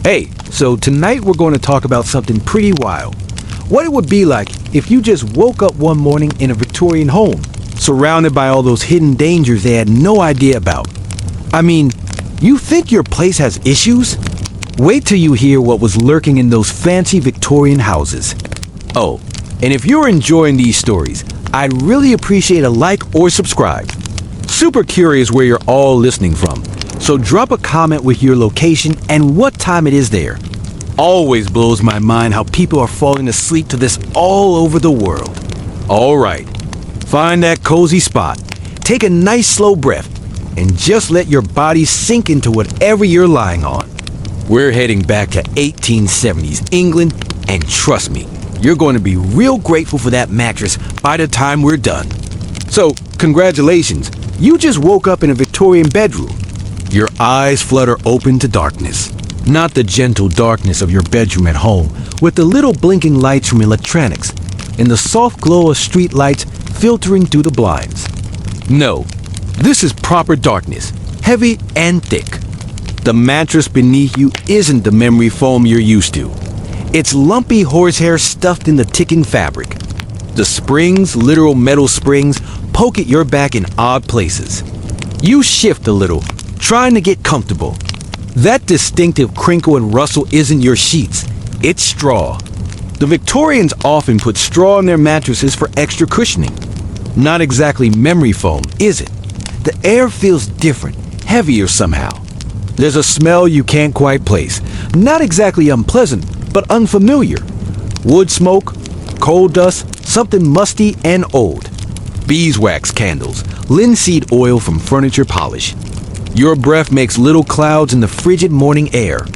Hey, so tonight we're going to talk about something pretty wild. What it would be like if you just woke up one morning in a Victorian home, surrounded by all those hidden dangers they had no idea about. I mean, you think your place has issues? Wait till you hear what was lurking in those fancy Victorian houses. Oh, and if you're enjoying these stories, I'd really appreciate a like or subscribe. Super curious where you're all listening from, so drop a comment with your location and what time it is there. Always blows my mind how people are falling asleep to this all over the world. All right, find that cozy spot, take a nice slow breath, and just let your body sink into whatever you're lying on. We're heading back to 1870s England, and trust me, you're going to be real grateful for that mattress by the time we're done. So, congratulations, you just woke up in a Victorian bedroom. Your eyes flutter open to darkness. Not the gentle darkness of your bedroom at home, with the little blinking lights from electronics, and the soft glow of street lights filtering through the blinds. No, this is proper darkness, heavy and thick. The mattress beneath you isn't the memory foam you're used to. It's lumpy horsehair stuffed in the ticking fabric. The springs, literal metal springs, poke at your back in odd places. You shift a little, trying to get comfortable. That distinctive crinkle and rustle isn't your sheets, it's straw. The Victorians often put straw in their mattresses for extra cushioning. Not exactly memory foam, is it? The air feels different, heavier somehow. There's a smell you can't quite place. Not exactly unpleasant, but unfamiliar. Wood smoke, coal dust, something musty and old. Beeswax candles, linseed oil from furniture polish. Your breath makes little clouds in the frigid morning air.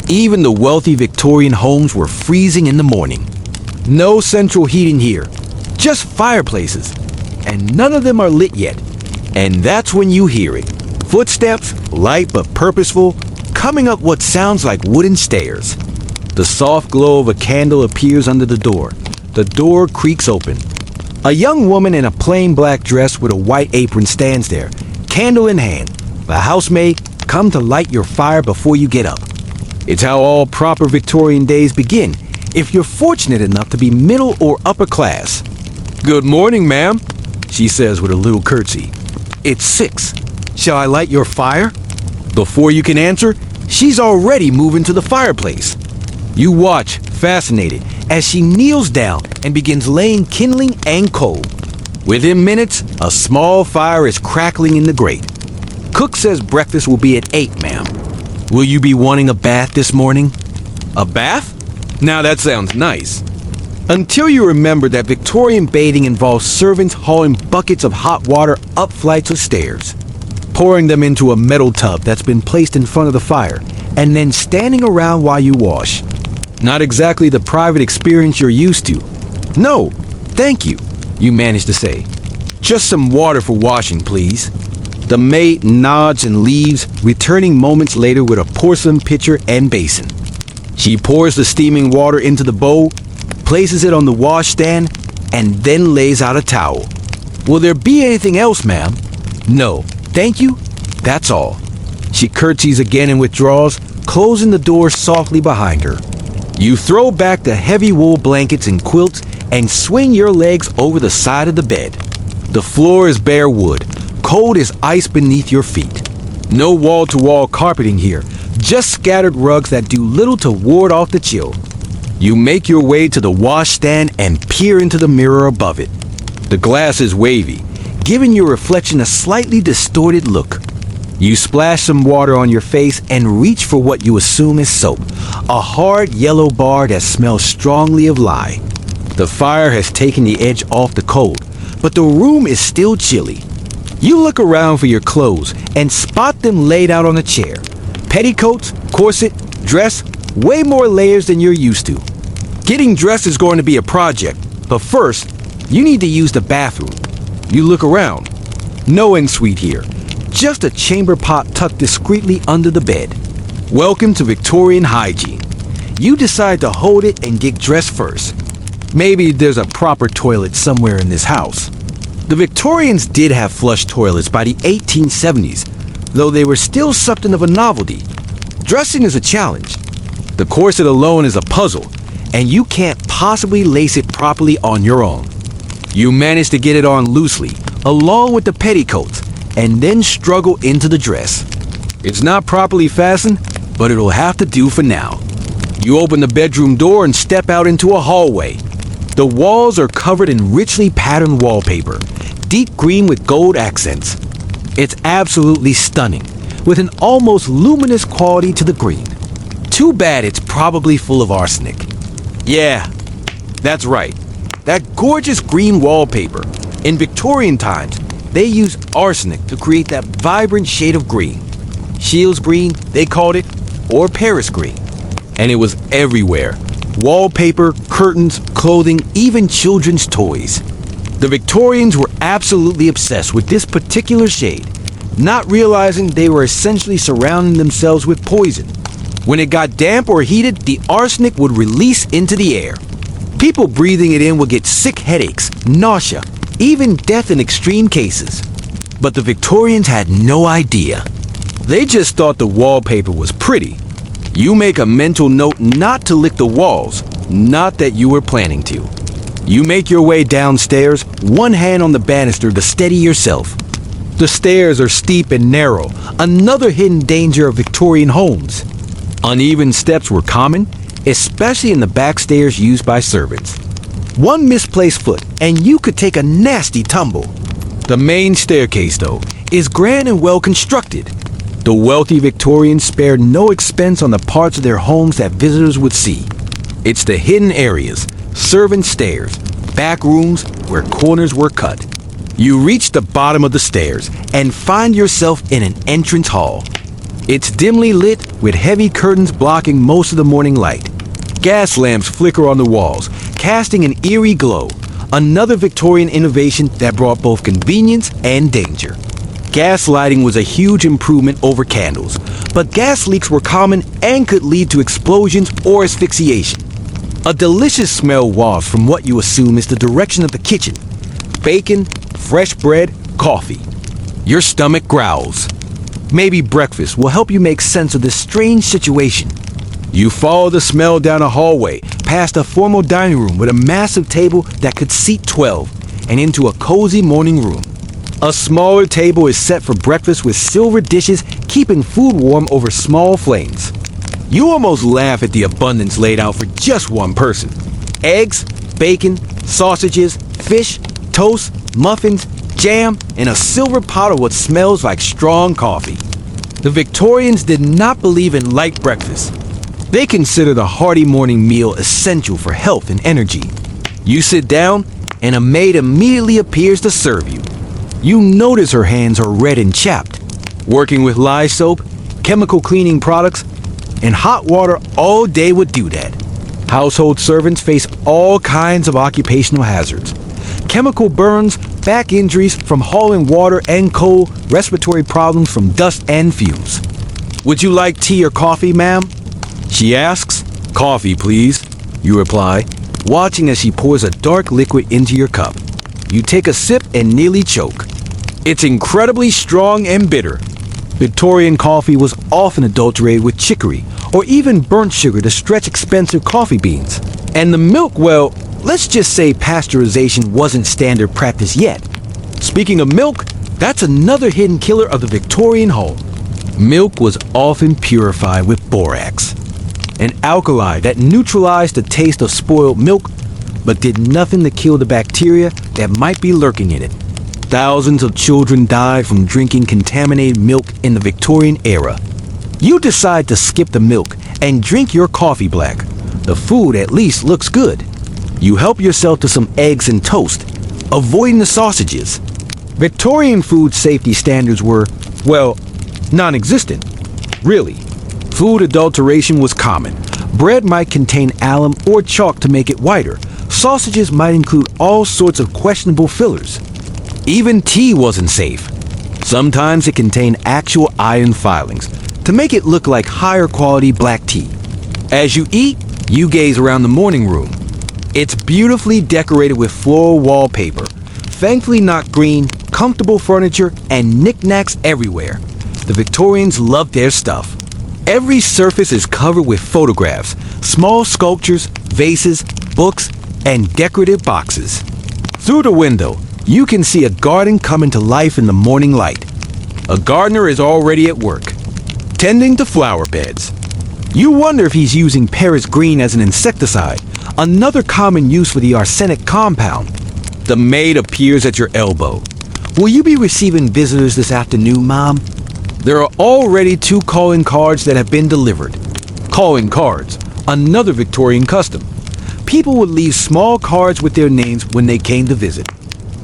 Even the wealthy Victorian homes were freezing in the morning. No central heating here, just fireplaces. And none of them are lit yet. And that's when you hear it. Footsteps, light but purposeful, coming up what sounds like wooden stairs. The soft glow of a candle appears under the door. The door creaks open. A young woman in a plain black dress with a white apron stands there, candle in hand. The housemaid, come to light your fire before you get up. It's how all proper Victorian days begin, if you're fortunate enough to be middle or upper class. Good morning, ma'am, she says with a little curtsy. It's 6. Shall I light your fire? Before you can answer, she's already moving to the fireplace. You watch, fascinated, as she kneels down and begins laying kindling and coal. Within minutes, a small fire is crackling in the grate. Cook says breakfast will be at 8, ma'am. Will you be wanting a bath this morning? A bath? Now that sounds nice. Until you remember that Victorian bathing involves servants hauling buckets of hot water up flights of stairs, pouring them into a metal tub that's been placed in front of the fire, and then standing around while you wash. Not exactly the private experience you're used to. No, thank you, you manage to say. Just some water for washing, please. The maid nods and leaves, returning moments later with a porcelain pitcher and basin. She pours the steaming water into the bowl, places it on the washstand, and then lays out a towel. Will there be anything else, ma'am? No, thank you, that's all. She curtsies again and withdraws, closing the door softly behind her. You throw back the heavy wool blankets and quilts and swing your legs over the side of the bed. The floor is bare wood, cold as ice beneath your feet. No wall-to-wall carpeting here, just scattered rugs that do little to ward off the chill. You make your way to the washstand and peer into the mirror above it. The glass is wavy, giving your reflection a slightly distorted look. You splash some water on your face and reach for what you assume is soap, a hard yellow bar that smells strongly of lye. The fire has taken the edge off the cold, but the room is still chilly. You look around for your clothes and spot them laid out on a chair. Petticoats, corset, dress, way more layers than you're used to. Getting dressed is going to be a project, but first, you need to use the bathroom. You look around. No ensuite here. Just a chamber pot tucked discreetly under the bed. Welcome to Victorian hygiene. You decide to hold it and get dressed first. Maybe there's a proper toilet somewhere in this house. The Victorians did have flush toilets by the 1870s, though they were still something of a novelty. Dressing is a challenge. The corset alone is a puzzle, and you can't possibly lace it properly on your own. You manage to get it on loosely, along with the petticoats, and then struggle into the dress. It's not properly fastened, but it'll have to do for now. You open the bedroom door and step out into a hallway. The walls are covered in richly patterned wallpaper, deep green with gold accents. It's absolutely stunning, with an almost luminous quality to the green. Too bad it's probably full of arsenic. Yeah, that's right. That gorgeous green wallpaper. In Victorian times, they used arsenic to create that vibrant shade of green. Shields green, they called it, or Paris green. And it was everywhere. Wallpaper, curtains, clothing, even children's toys. The Victorians were absolutely obsessed with this particular shade, not realizing they were essentially surrounding themselves with poison. When it got damp or heated, the arsenic would release into the air. People breathing it in would get sick headaches, nausea, even death in extreme cases. But the Victorians had no idea. They just thought the wallpaper was pretty. You make a mental note not to lick the walls, not that you were planning to. You make your way downstairs, one hand on the banister to steady yourself. The stairs are steep and narrow, another hidden danger of Victorian homes. Uneven steps were common, especially in the back stairs used by servants. One misplaced foot, and you could take a nasty tumble. The main staircase, though, is grand and well constructed. The wealthy Victorians spared no expense on the parts of their homes that visitors would see. It's the hidden areas, servant stairs, back rooms where corners were cut. You reach the bottom of the stairs and find yourself in an entrance hall. It's dimly lit with heavy curtains blocking most of the morning light. Gas lamps flicker on the walls, casting an eerie glow, another Victorian innovation that brought both convenience and danger. Gas lighting was a huge improvement over candles, but gas leaks were common and could lead to explosions or asphyxiation. A delicious smell wafts from what you assume is the direction of the kitchen. Bacon, fresh bread, coffee. Your stomach growls. Maybe breakfast will help you make sense of this strange situation. You follow the smell down a hallway, past a formal dining room with a massive table that could seat 12, and into a cozy morning room. A smaller table is set for breakfast with silver dishes keeping food warm over small flames. You almost laugh at the abundance laid out for just one person. Eggs, bacon, sausages, fish, toast, muffins, jam, and a silver pot of what smells like strong coffee. The Victorians did not believe in light breakfast. They considered a hearty morning meal essential for health and energy. You sit down, and a maid immediately appears to serve you. You notice her hands are red and chapped. Working with lye soap, chemical cleaning products, and hot water all day would do that. Household servants face all kinds of occupational hazards. Chemical burns, back injuries from hauling water and coal, respiratory problems from dust and fumes. Would you like tea or coffee, ma'am? She asks. Coffee, please, you reply, watching as she pours a dark liquid into your cup. You take a sip and nearly choke. It's incredibly strong and bitter. Victorian coffee was often adulterated with chicory or even burnt sugar to stretch expensive coffee beans. And the milk, well, let's just say pasteurization wasn't standard practice yet. Speaking of milk, that's another hidden killer of the Victorian home. Milk was often purified with borax, an alkali that neutralized the taste of spoiled milk but did nothing to kill the bacteria that might be lurking in it. Thousands of children died from drinking contaminated milk in the Victorian era. You decide to skip the milk and drink your coffee black. The food at least looks good. You help yourself to some eggs and toast, avoiding the sausages. Victorian food safety standards were, well, non-existent. Really. Food adulteration was common. Bread might contain alum or chalk to make it whiter. Sausages might include all sorts of questionable fillers. Even tea wasn't safe. Sometimes it contained actual iron filings to make it look like higher quality black tea. As you eat, you gaze around the morning room. It's beautifully decorated with floral wallpaper, thankfully not green, comfortable furniture, and knickknacks everywhere. The Victorians loved their stuff. Every surface is covered with photographs, small sculptures, vases, books, and decorative boxes. Through the window, you can see a garden coming to life in the morning light. A gardener is already at work, tending to flower beds. You wonder if he's using Paris green as an insecticide, another common use for the arsenic compound. The maid appears at your elbow. Will you be receiving visitors this afternoon, Mom? There are already 2 calling cards that have been delivered. Calling cards, another Victorian custom. People would leave small cards with their names when they came to visit.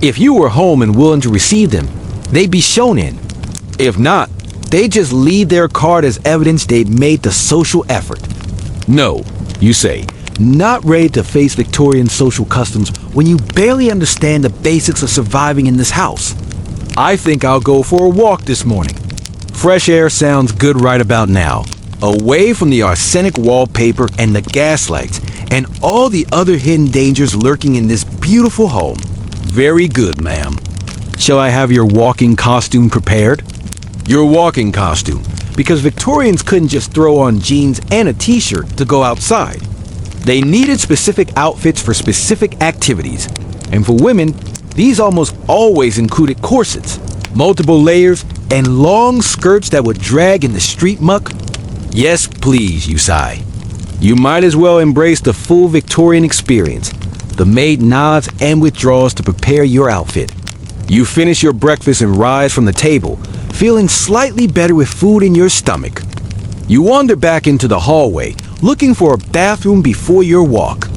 If you were home and willing to receive them, they'd be shown in. If not, they just leave their card as evidence they'd made the social effort. No, you say, not ready to face Victorian social customs when you barely understand the basics of surviving in this house. I think I'll go for a walk this morning. Fresh air sounds good right about now, away from the arsenic wallpaper and the gas lights and all the other hidden dangers lurking in this beautiful home. Very good, ma'am. Shall I have your walking costume prepared? Your walking costume, because Victorians couldn't just throw on jeans and a t-shirt to go outside. They needed specific outfits for specific activities, and for women, these almost always included corsets, multiple layers, and long skirts that would drag in the street muck. Yes, please, you sigh. You might as well embrace the full Victorian experience. The maid nods and withdraws to prepare your outfit. You finish your breakfast and rise from the table, feeling slightly better with food in your stomach. You wander back into the hallway, looking for a bathroom before your walk.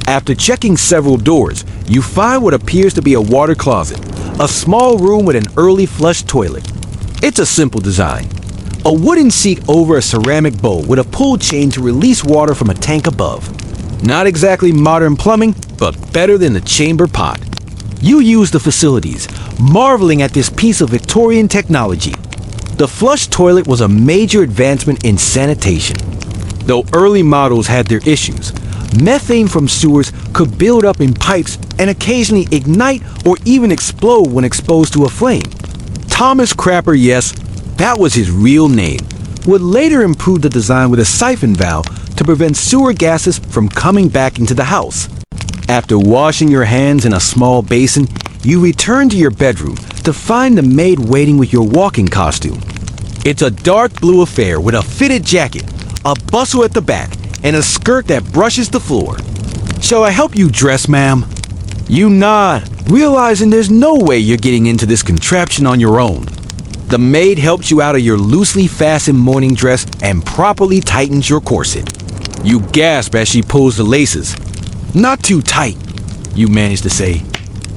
After checking several doors, you find what appears to be a water closet, a small room with an early flush toilet. It's a simple design. A wooden seat over a ceramic bowl with a pull chain to release water from a tank above. Not exactly modern plumbing, but better than the chamber pot. You use the facilities, marveling at this piece of Victorian technology. The flush toilet was a major advancement in sanitation. Though early models had their issues, methane from sewers could build up in pipes and occasionally ignite or even explode when exposed to a flame. Thomas Crapper, yes, that was his real name, would later improve the design with a siphon valve to prevent sewer gases from coming back into the house. After washing your hands in a small basin, you return to your bedroom to find the maid waiting with your walking costume. It's a dark blue affair with a fitted jacket, a bustle at the back, and a skirt that brushes the floor. Shall I help you dress, ma'am? You nod, realizing there's no way you're getting into this contraption on your own. The maid helps you out of your loosely fastened morning dress and properly tightens your corset. You gasp as she pulls the laces. Not too tight, you manage to say.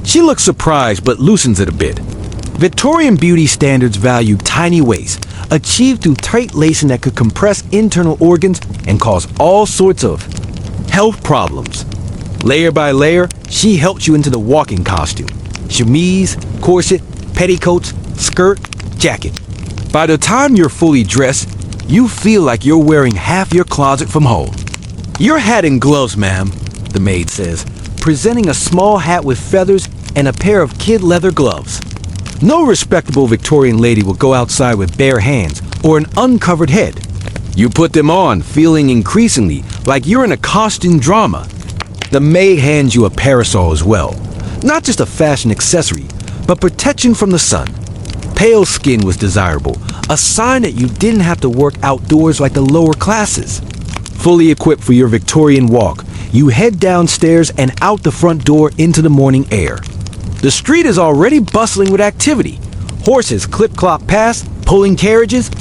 She looks surprised but loosens it a bit. Victorian beauty standards value tiny waists, achieved through tight lacing that could compress internal organs and cause all sorts of health problems. Layer by layer, she helps you into the walking costume. Chemise, corset, petticoats, skirt, jacket. By the time you're fully dressed, you feel like you're wearing half your closet from home. Your hat and gloves, ma'am, the maid says, presenting a small hat with feathers and a pair of kid leather gloves. No respectable Victorian lady will go outside with bare hands or an uncovered head. You put them on, feeling increasingly like you're in a costume drama. The maid hands you a parasol as well. Not just a fashion accessory, but protection from the sun. Pale skin was desirable, a sign that you didn't have to work outdoors like the lower classes. Fully equipped for your Victorian walk, you head downstairs and out the front door into the morning air. The street is already bustling with activity. Horses clip-clop past, pulling carriages.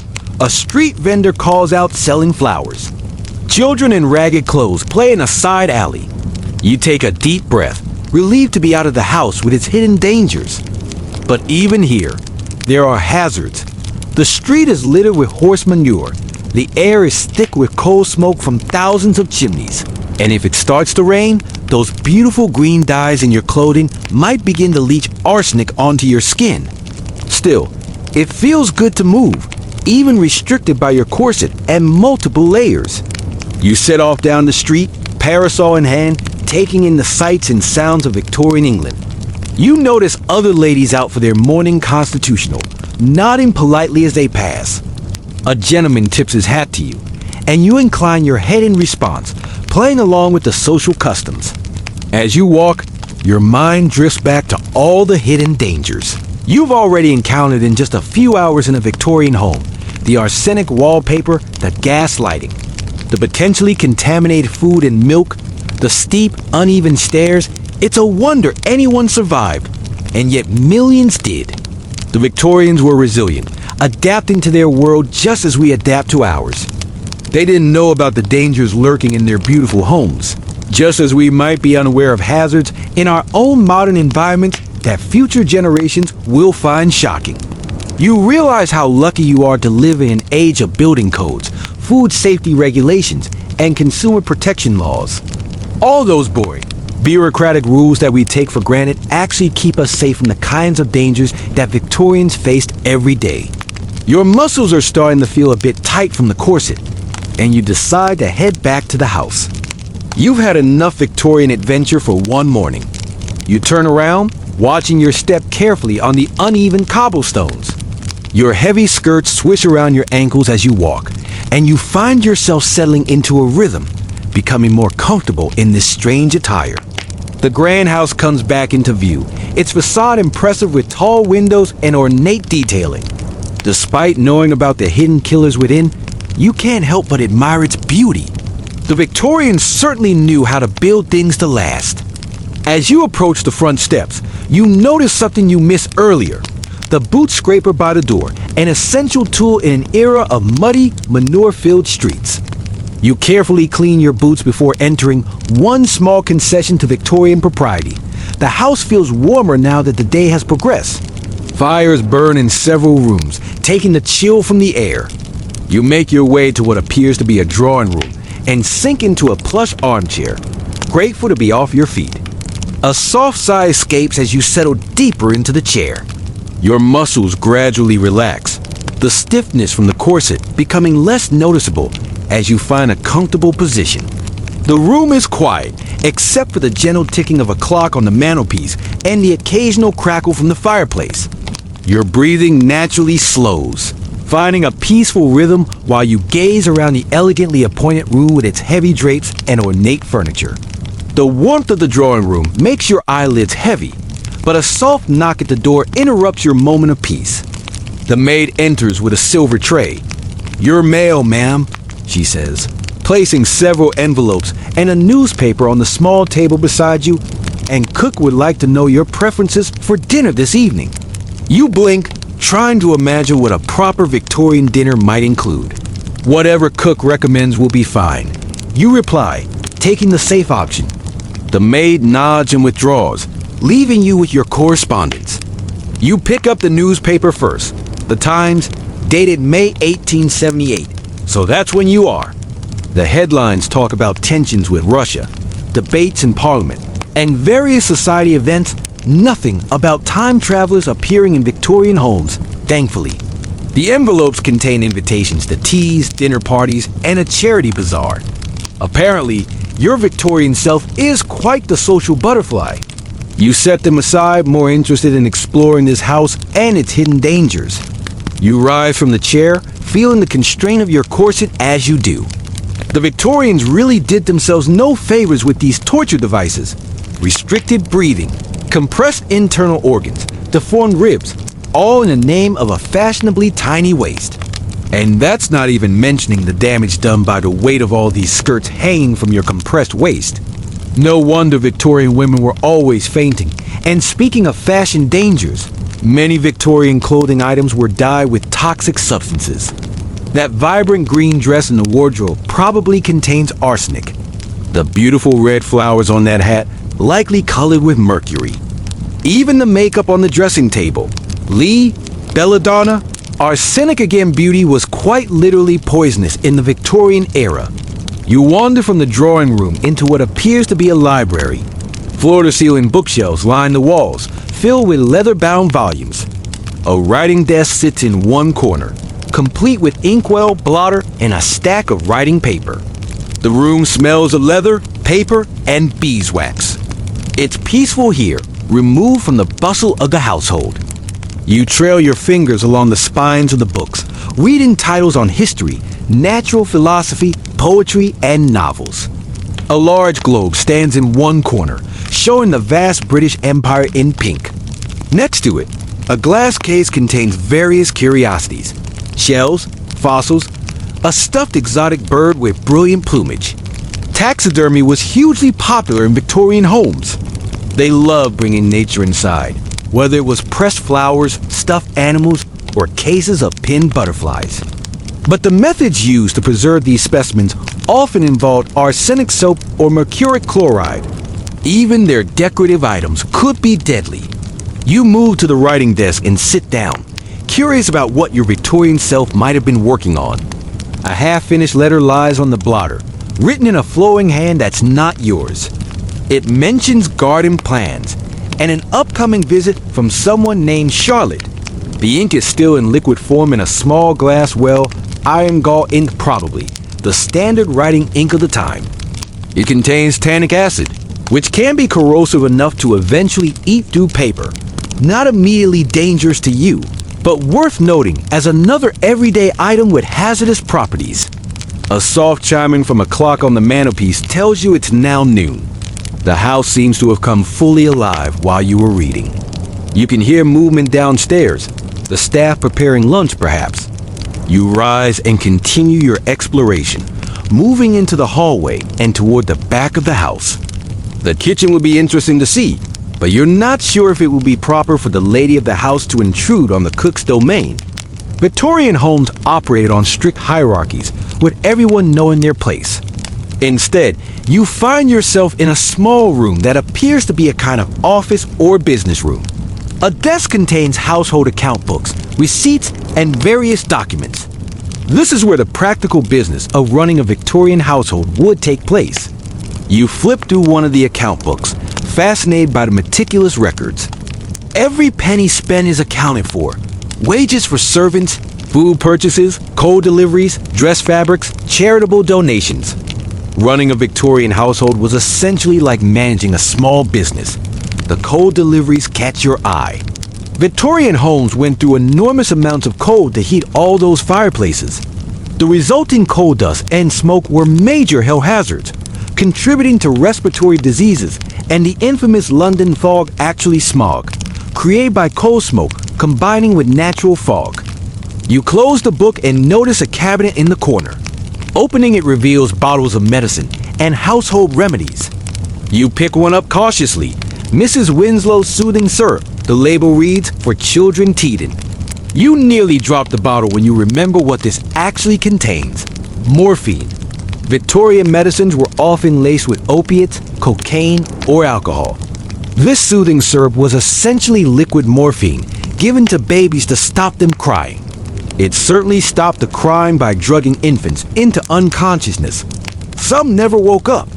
A street vendor calls out selling flowers. Children in ragged clothes play in a side alley. You take a deep breath, relieved to be out of the house with its hidden dangers. But even here, there are hazards. The street is littered with horse manure. The air is thick with coal smoke from thousands of chimneys. And if it starts to rain, those beautiful green dyes in your clothing might begin to leach arsenic onto your skin. Still, it feels good to move, even restricted by your corset and multiple layers. You set off down the street, parasol in hand, taking in the sights and sounds of Victorian England. You notice other ladies out for their morning constitutional, nodding politely as they pass. A gentleman tips his hat to you, and you incline your head in response, playing along with the social customs. As you walk, your mind drifts back to all the hidden dangers you've already encountered in just a few hours in a Victorian home. The arsenic wallpaper, the gas lighting, the potentially contaminated food and milk, the steep, uneven stairs. It's a wonder anyone survived, and yet millions did. The Victorians were resilient, adapting to their world just as we adapt to ours. They didn't know about the dangers lurking in their beautiful homes, just as we might be unaware of hazards in our own modern environment that future generations will find shocking. You realize how lucky you are to live in an age of building codes, food safety regulations, and consumer protection laws. All those boring, bureaucratic rules that we take for granted actually keep us safe from the kinds of dangers that Victorians faced every day. Your muscles are starting to feel a bit tight from the corset, and you decide to head back to the house. You've had enough Victorian adventure for one morning. You turn around, watching your step carefully on the uneven cobblestones. Your heavy skirts swish around your ankles as you walk, and you find yourself settling into a rhythm, becoming more comfortable in this strange attire. The grand house comes back into view, its facade impressive with tall windows and ornate detailing. Despite knowing about the hidden killers within, you can't help but admire its beauty. The Victorians certainly knew how to build things to last. As you approach the front steps, you notice something you missed earlier. The boot scraper by the door, an essential tool in an era of muddy, manure-filled streets. You carefully clean your boots before entering one small concession to Victorian propriety. The house feels warmer now that the day has progressed. Fires burn in several rooms, taking the chill from the air. You make your way to what appears to be a drawing room and sink into a plush armchair, grateful to be off your feet. A soft sigh escapes as you settle deeper into the chair. Your muscles gradually relax, the stiffness from the corset becoming less noticeable as you find a comfortable position. The room is quiet, except for the gentle ticking of a clock on the mantelpiece and the occasional crackle from the fireplace. Your breathing naturally slows, finding a peaceful rhythm while you gaze around the elegantly appointed room with its heavy drapes and ornate furniture. The warmth of the drawing room makes your eyelids heavy, but a soft knock at the door interrupts your moment of peace. The maid enters with a silver tray. "Your mail, ma'am," she says, placing several envelopes and a newspaper on the small table beside you, "and Cook would like to know your preferences for dinner this evening." You blink, trying to imagine what a proper Victorian dinner might include. "Whatever Cook recommends will be fine," you reply, taking the safe option. The maid nods and withdraws, leaving you with your correspondence. You pick up the newspaper first, the Times, dated May 1878, so that's when you are. The headlines talk about tensions with Russia, debates in Parliament, and various society events, nothing about time travelers appearing in Victorian homes, thankfully. The envelopes contain invitations to teas, dinner parties, and a charity bazaar. Apparently, your Victorian self is quite the social butterfly. You set them aside, more interested in exploring this house and its hidden dangers. You rise from the chair, feeling the constraint of your corset as you do. The Victorians really did themselves no favors with these torture devices. Restricted breathing, compressed internal organs, deformed ribs, all in the name of a fashionably tiny waist. And that's not even mentioning the damage done by the weight of all these skirts hanging from your compressed waist. No wonder Victorian women were always fainting. And speaking of fashion dangers, many Victorian clothing items were dyed with toxic substances. That vibrant green dress in the wardrobe probably contains arsenic. The beautiful red flowers on that hat likely colored with mercury. Even the makeup on the dressing table, Lee, belladonna, arsenic again beauty was quite literally poisonous in the Victorian era. You wander from the drawing room into what appears to be a library. Floor-to-ceiling bookshelves line the walls, filled with leather-bound volumes. A writing desk sits in one corner, complete with inkwell, blotter, and a stack of writing paper. The room smells of leather, paper, and beeswax. It's peaceful here, removed from the bustle of the household. You trail your fingers along the spines of the books, reading titles on history, natural philosophy, poetry, and novels. A large globe stands in one corner, showing the vast British Empire in pink. Next to it, a glass case contains various curiosities: shells, fossils, a stuffed exotic bird with brilliant plumage. Taxidermy was hugely popular in Victorian homes. They loved bringing nature inside, whether it was pressed flowers, stuffed animals, or cases of pinned butterflies. But the methods used to preserve these specimens often involved arsenic soap or mercuric chloride. Even their decorative items could be deadly. You move to the writing desk and sit down, curious about what your Victorian self might have been working on. A half-finished letter lies on the blotter, written in a flowing hand that's not yours. It mentions garden plans and an upcoming visit from someone named Charlotte. The ink is still in liquid form in a small glass well, iron gall ink probably, the standard writing ink of the time. It contains tannic acid, which can be corrosive enough to eventually eat through paper. Not immediately dangerous to you, but worth noting as another everyday item with hazardous properties. A soft chiming from a clock on the mantelpiece tells you it's now noon. The house seems to have come fully alive while you were reading. You can hear movement downstairs, the staff preparing lunch perhaps. You rise and continue your exploration, moving into the hallway and toward the back of the house. The kitchen would be interesting to see, but you're not sure if it would be proper for the lady of the house to intrude on the cook's domain. Victorian homes operated on strict hierarchies, with everyone knowing their place. Instead, you find yourself in a small room that appears to be a kind of office or business room. A desk contains household account books, receipts, and various documents. This is where the practical business of running a Victorian household would take place. You flip through one of the account books, fascinated by the meticulous records. Every penny spent is accounted for. Wages for servants, food purchases, coal deliveries, dress fabrics, charitable donations. Running a Victorian household was essentially like managing a small business. The coal deliveries catch your eye. Victorian homes went through enormous amounts of coal to heat all those fireplaces. The resulting coal dust and smoke were major health hazards, contributing to respiratory diseases and the infamous London fog, actually smog, created by coal smoke combining with natural fog. You close the book and notice a cabinet in the corner. Opening it reveals bottles of medicine and household remedies. You pick one up cautiously. Mrs. Winslow's Soothing Syrup. The label reads, "For children teething." You nearly drop the bottle when you remember what this actually contains: morphine. Victorian medicines were often laced with opiates, cocaine, or alcohol. This soothing syrup was essentially liquid morphine given to babies to stop them crying. It certainly stopped the crime by drugging infants into unconsciousness. Some never woke up.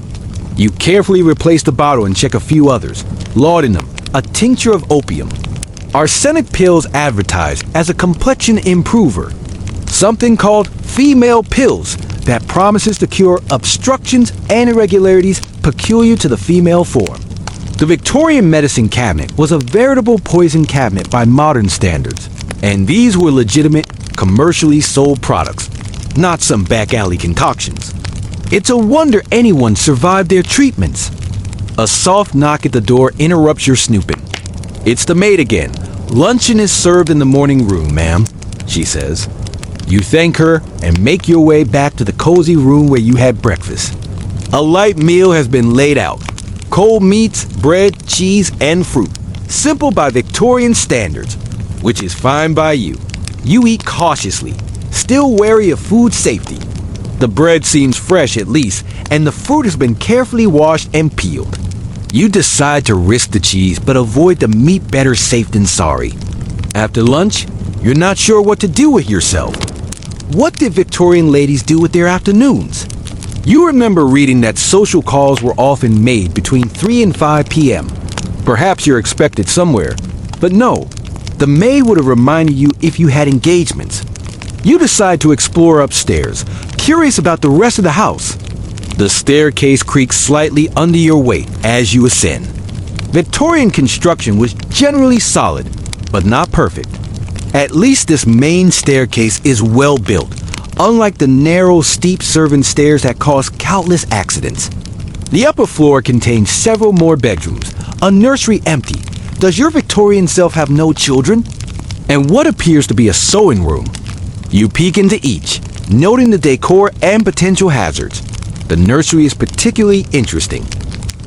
You carefully replace the bottle and check a few others. Laudanum, a tincture of opium. Arsenic pills advertised as a complexion improver. Something called female pills that promises to cure obstructions and irregularities peculiar to the female form. The Victorian medicine cabinet was a veritable poison cabinet by modern standards, and these were legitimate, commercially sold products, not some back alley concoctions. It's a wonder anyone survived their treatments. A soft knock at the door interrupts your snooping. It's the maid again. "Luncheon is served in the morning room, ma'am," she says. You thank her and make your way back to the cozy room where you had breakfast. A light meal has been laid out. Cold meats, bread, cheese, and fruit. Simple by Victorian standards, which is fine by you. You eat cautiously, still wary of food safety. The bread seems fresh at least, and the fruit has been carefully washed and peeled. You decide to risk the cheese, but avoid the meat, better safe than sorry. After lunch, you're not sure what to do with yourself. What did Victorian ladies do with their afternoons? You remember reading that social calls were often made between 3 and 5 p.m. Perhaps you're expected somewhere, but no, the maid would have reminded you if you had engagements. You decide to explore upstairs, curious about the rest of the house. The staircase creaks slightly under your weight as you ascend. Victorian construction was generally solid, but not perfect. At least this main staircase is well built, unlike the narrow, steep servant stairs that cause countless accidents. The upper floor contains several more bedrooms, a nursery empty. Does your Victorian self have no children? And what appears to be a sewing room. You peek into each, noting the decor and potential hazards. The nursery is particularly interesting.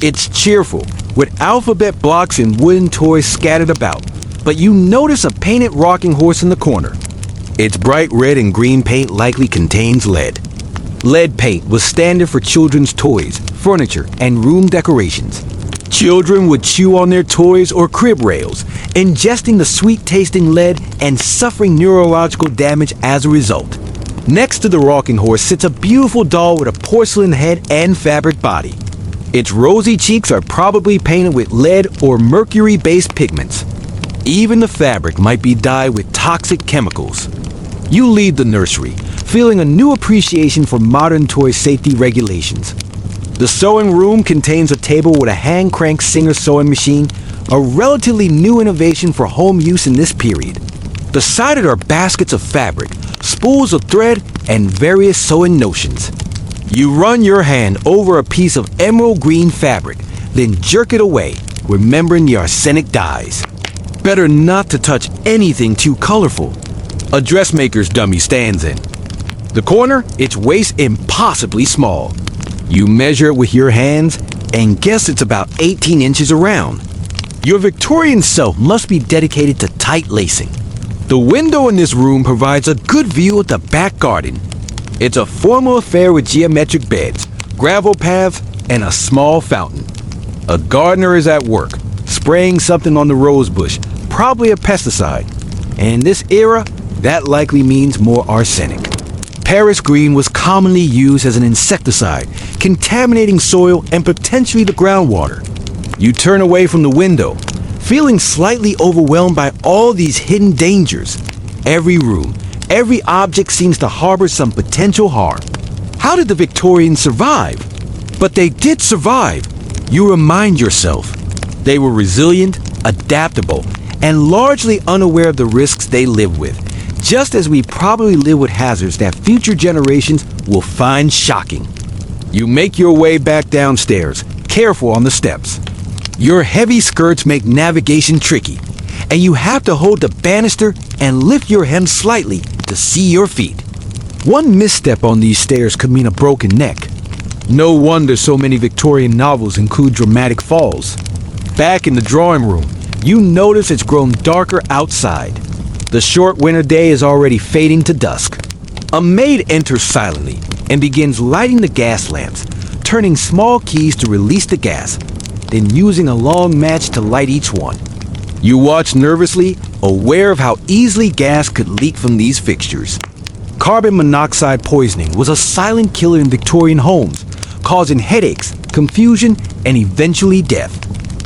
It's cheerful, with alphabet blocks and wooden toys scattered about, but you notice a painted rocking horse in the corner. Its bright red and green paint likely contains lead. Lead paint was standard for children's toys, furniture, and room decorations. Children would chew on their toys or crib rails, ingesting the sweet-tasting lead and suffering neurological damage as a result. Next to the rocking horse sits a beautiful doll with a porcelain head and fabric body. Its rosy cheeks are probably painted with lead or mercury-based pigments. Even the fabric might be dyed with toxic chemicals. You leave the nursery, feeling a new appreciation for modern toy safety regulations. The sewing room contains a table with a hand-crank Singer sewing machine, a relatively new innovation for home use in this period. Beside it are baskets of fabric, spools of thread, and various sewing notions. You run your hand over a piece of emerald green fabric, then jerk it away, remembering the arsenic dyes. Better not to touch anything too colorful. A dressmaker's dummy stands in. The corner, its waist impossibly small. You measure it with your hands and guess it's about 18 inches around. Your Victorian self must be dedicated to tight lacing. The window in this room provides a good view of the back garden. It's a formal affair with geometric beds, gravel paths, and a small fountain. A gardener is at work, spraying something on the rose bush, probably a pesticide. And in this era, that likely means more arsenic. Paris green was commonly used as an insecticide, contaminating soil and potentially the groundwater. You turn away from the window, feeling slightly overwhelmed by all these hidden dangers. Every room, every object seems to harbor some potential harm. How did the Victorians survive? But they did survive. You remind yourself. They were resilient, adaptable, and largely unaware of the risks they lived with, just as we probably live with hazards that future generations will find shocking. You make your way back downstairs, careful on the steps. Your heavy skirts make navigation tricky, and you have to hold the banister and lift your hem slightly to see your feet. One misstep on these stairs could mean a broken neck. No wonder so many Victorian novels include dramatic falls. Back in the drawing room, you notice it's grown darker outside. The short winter day is already fading to dusk. A maid enters silently and begins lighting the gas lamps, turning small keys to release the gas, then using a long match to light each one. You watch nervously, aware of how easily gas could leak from these fixtures. Carbon monoxide poisoning was a silent killer in Victorian homes, causing headaches, confusion, and eventually death.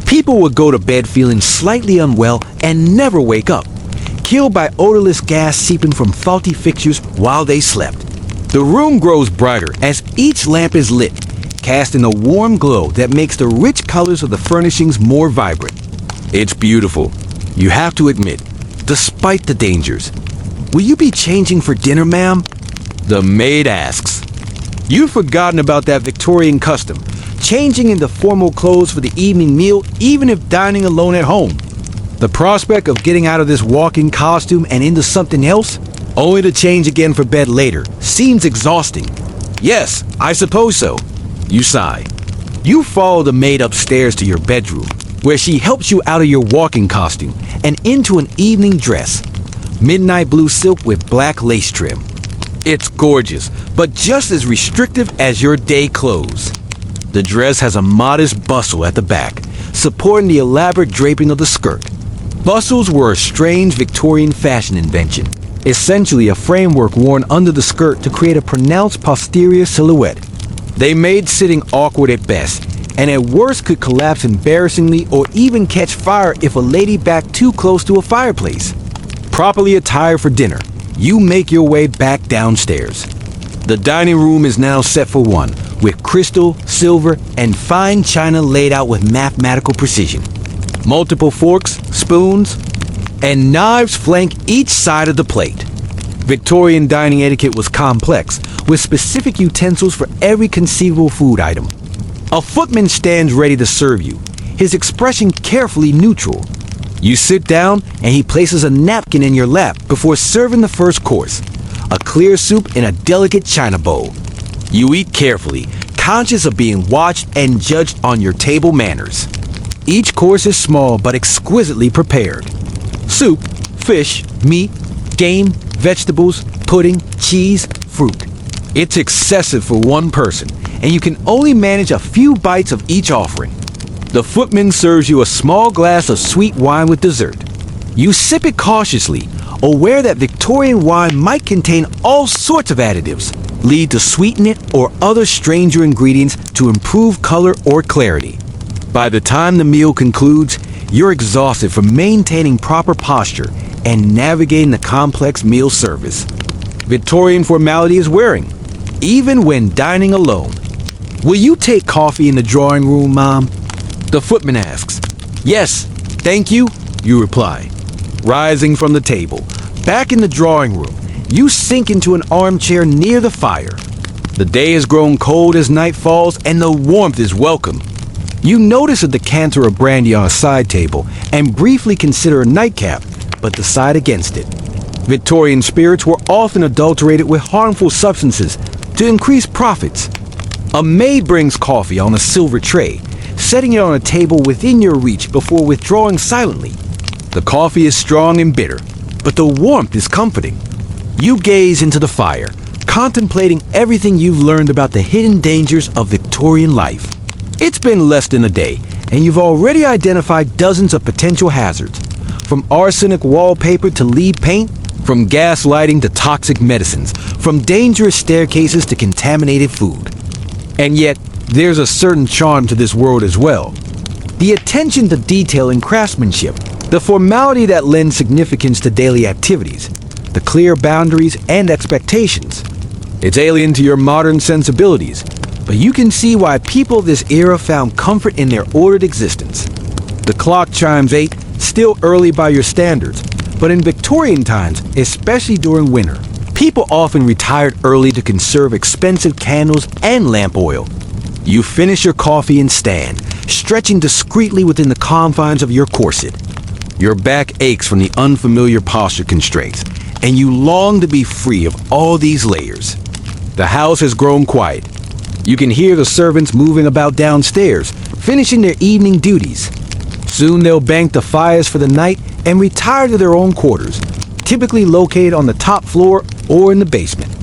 People would go to bed feeling slightly unwell and never wake up, killed by odorless gas seeping from faulty fixtures while they slept. The room grows brighter as each lamp is lit, casting a warm glow that makes the rich colors of the furnishings more vibrant. It's beautiful, you have to admit, despite the dangers. Will you be changing for dinner, ma'am? The maid asks. You've forgotten about that Victorian custom, changing into formal clothes for the evening meal even if dining alone at home. The prospect of getting out of this walking costume and into something else, only to change again for bed later, seems exhausting. Yes, I suppose so. You sigh. You follow the maid upstairs to your bedroom, where she helps you out of your walking costume and into an evening dress. Midnight blue silk with black lace trim. It's gorgeous, but just as restrictive as your day clothes. The dress has a modest bustle at the back, supporting the elaborate draping of the skirt. Bustles were a strange Victorian fashion invention, essentially a framework worn under the skirt to create a pronounced posterior silhouette. They made sitting awkward at best, and at worst could collapse embarrassingly or even catch fire if a lady backed too close to a fireplace. Properly attired for dinner, you make your way back downstairs. The dining room is now set for one, with crystal, silver, and fine china laid out with mathematical precision. Multiple forks, spoons, and knives flank each side of the plate. Victorian dining etiquette was complex, with specific utensils for every conceivable food item. A footman stands ready to serve you, his expression carefully neutral. You sit down and he places a napkin in your lap before serving the first course, a clear soup in a delicate china bowl. You eat carefully, conscious of being watched and judged on your table manners. Each course is small but exquisitely prepared. Soup, fish, meat, game, vegetables, pudding, cheese, fruit. It's excessive for one person, and you can only manage a few bites of each offering. The footman serves you a small glass of sweet wine with dessert. You sip it cautiously, aware that Victorian wine might contain all sorts of additives, lead to sweeten it or other stranger ingredients to improve color or clarity. By the time the meal concludes, you're exhausted from maintaining proper posture and navigating the complex meal service. Victorian formality is wearing, even when dining alone. Will you take coffee in the drawing room, Mom? The footman asks. Yes, thank you, you reply. Rising from the table, back in the drawing room, you sink into an armchair near the fire. The day has grown cold as night falls and the warmth is welcome. You notice a decanter of brandy on a side table and briefly consider a nightcap, but decide against it. Victorian spirits were often adulterated with harmful substances to increase profits. A maid brings coffee on a silver tray, setting it on a table within your reach before withdrawing silently. The coffee is strong and bitter, but the warmth is comforting. You gaze into the fire, contemplating everything you've learned about the hidden dangers of Victorian life. It's been less than a day, and you've already identified dozens of potential hazards, from arsenic wallpaper to lead paint, from gas lighting to toxic medicines, from dangerous staircases to contaminated food. And yet, there's a certain charm to this world as well. The attention to detail and craftsmanship, the formality that lends significance to daily activities, the clear boundaries and expectations. It's alien to your modern sensibilities, but you can see why people of this era found comfort in their ordered existence. The clock chimes 8, still early by your standards, but in Victorian times, especially during winter, people often retired early to conserve expensive candles and lamp oil. You finish your coffee and stand, stretching discreetly within the confines of your corset. Your back aches from the unfamiliar posture constraints, and you long to be free of all these layers. The house has grown quiet. You can hear the servants moving about downstairs, finishing their evening duties. Soon they'll bank the fires for the night and retire to their own quarters, typically located on the top floor or in the basement.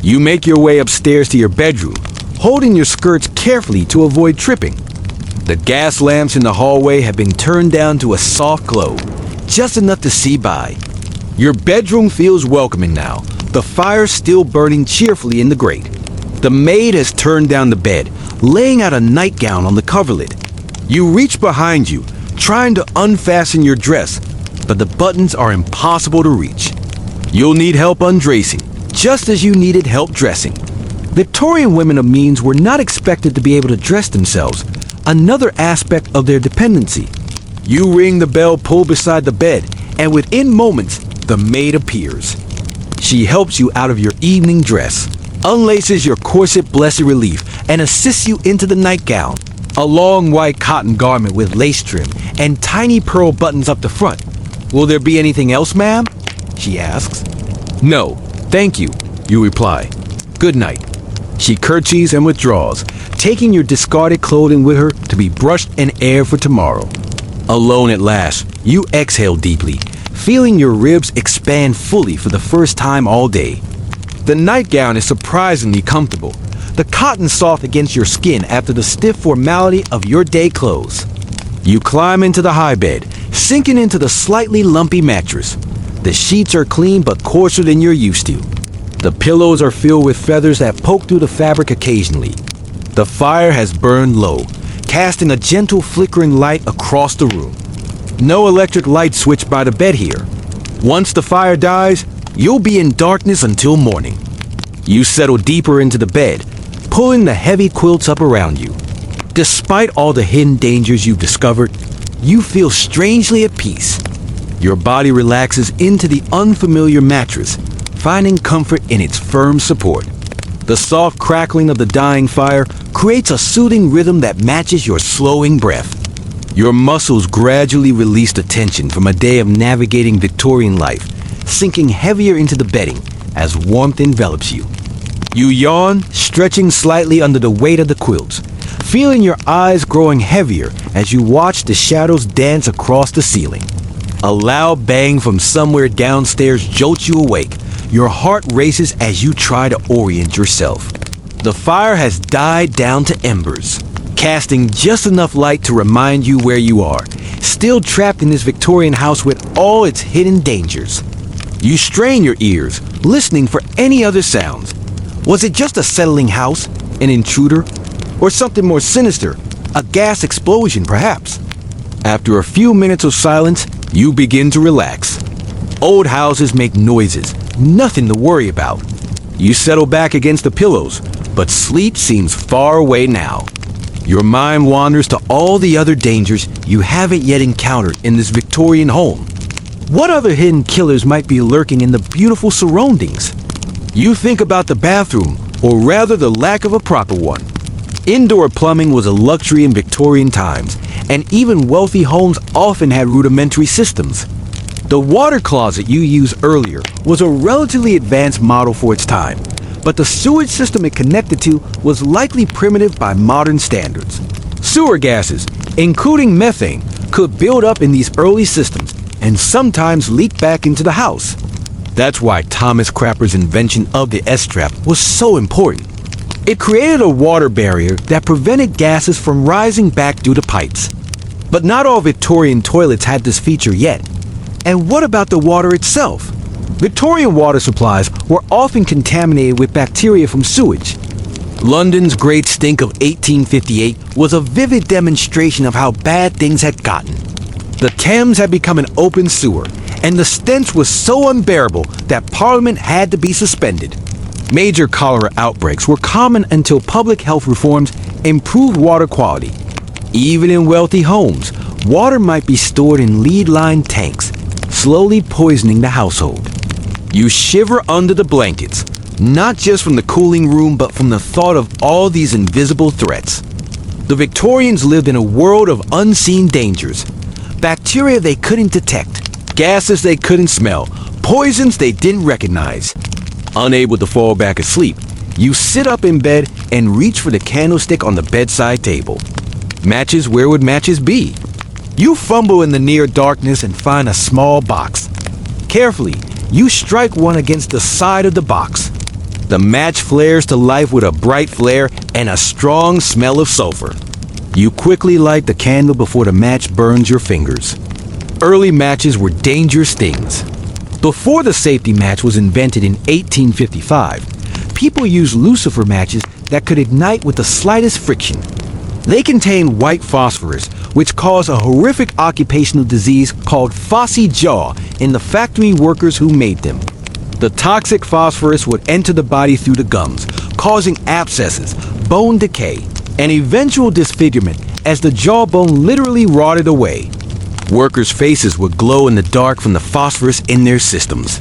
You make your way upstairs to your bedroom, holding your skirts carefully to avoid tripping. The gas lamps in the hallway have been turned down to a soft glow, just enough to see by. Your bedroom feels welcoming now, the fire still burning cheerfully in the grate. The maid has turned down the bed, laying out a nightgown on the coverlid. You reach behind you, trying to unfasten your dress, but the buttons are impossible to reach. You'll need help undressing, just as you needed help dressing. Victorian women of means were not expected to be able to dress themselves, another aspect of their dependency. You ring the bell pulled beside the bed, and within moments, the maid appears. She helps you out of your evening dress, unlaces your corset blessed relief, and assists you into the nightgown, a long white cotton garment with lace trim and tiny pearl buttons up the front. Will there be anything else, ma'am? She asks. No, thank you, you reply. Good night. She curtsies and withdraws, taking your discarded clothing with her to be brushed and aired for tomorrow. Alone at last, you exhale deeply, feeling your ribs expand fully for the first time all day. The nightgown is surprisingly comfortable, the cotton soft against your skin after the stiff formality of your day clothes. You climb into the high bed, sinking into the slightly lumpy mattress. The sheets are clean but coarser than you're used to. The pillows are filled with feathers that poke through the fabric occasionally. The fire has burned low, casting a gentle flickering light across the room. No electric light switch by the bed here. Once the fire dies, you'll be in darkness until morning. You settle deeper into the bed, pulling the heavy quilts up around you. Despite all the hidden dangers you've discovered, you feel strangely at peace. Your body relaxes into the unfamiliar mattress, finding comfort in its firm support. The soft crackling of the dying fire creates a soothing rhythm that matches your slowing breath. Your muscles gradually release the tension from a day of navigating Victorian life, sinking heavier into the bedding as warmth envelops you. You yawn, stretching slightly under the weight of the quilts, feeling your eyes growing heavier as you watch the shadows dance across the ceiling. A loud bang from somewhere downstairs jolts you awake. Your heart races as you try to orient yourself. The fire has died down to embers, casting just enough light to remind you where you are, still trapped in this Victorian house with all its hidden dangers. You strain your ears, listening for any other sounds. Was it just a settling house, an intruder, or something more sinister, a gas explosion perhaps? After a few minutes of silence, you begin to relax. Old houses make noises, nothing to worry about. You settle back against the pillows, but sleep seems far away now. Your mind wanders to all the other dangers you haven't yet encountered in this Victorian home. What other hidden killers might be lurking in the beautiful surroundings? You think about the bathroom, or rather the lack of a proper one. Indoor plumbing was a luxury in Victorian times, and even wealthy homes often had rudimentary systems. The water closet you used earlier was a relatively advanced model for its time, but the sewage system it connected to was likely primitive by modern standards. Sewer gases, including methane, could build up in these early systems and sometimes leak back into the house. That's why Thomas Crapper's invention of the S-trap was so important. It created a water barrier that prevented gases from rising back due to pipes. But not all Victorian toilets had this feature yet. And what about the water itself? Victorian water supplies were often contaminated with bacteria from sewage. London's Great Stink of 1858 was a vivid demonstration of how bad things had gotten. The Thames had become an open sewer, and the stench was so unbearable that Parliament had to be suspended. Major cholera outbreaks were common until public health reforms improved water quality. Even in wealthy homes, water might be stored in lead-lined tanks, slowly poisoning the household. You shiver under the blankets, not just from the cooling room, but from the thought of all these invisible threats. The Victorians lived in a world of unseen dangers. Bacteria they couldn't detect, gases they couldn't smell, poisons they didn't recognize. Unable to fall back asleep, you sit up in bed and reach for the candlestick on the bedside table. Matches, where would matches be? You fumble in the near darkness and find a small box. Carefully, you strike one against the side of the box. The match flares to life with a bright flare and a strong smell of sulfur. You quickly light the candle before the match burns your fingers. Early matches were dangerous things. Before the safety match was invented in 1855, people used lucifer matches that could ignite with the slightest friction. They contained white phosphorus, which caused a horrific occupational disease called phossy jaw in the factory workers who made them. The toxic phosphorus would enter the body through the gums, causing abscesses, bone decay, and eventual disfigurement as the jawbone literally rotted away. Workers' faces would glow in the dark from the phosphorus in their systems.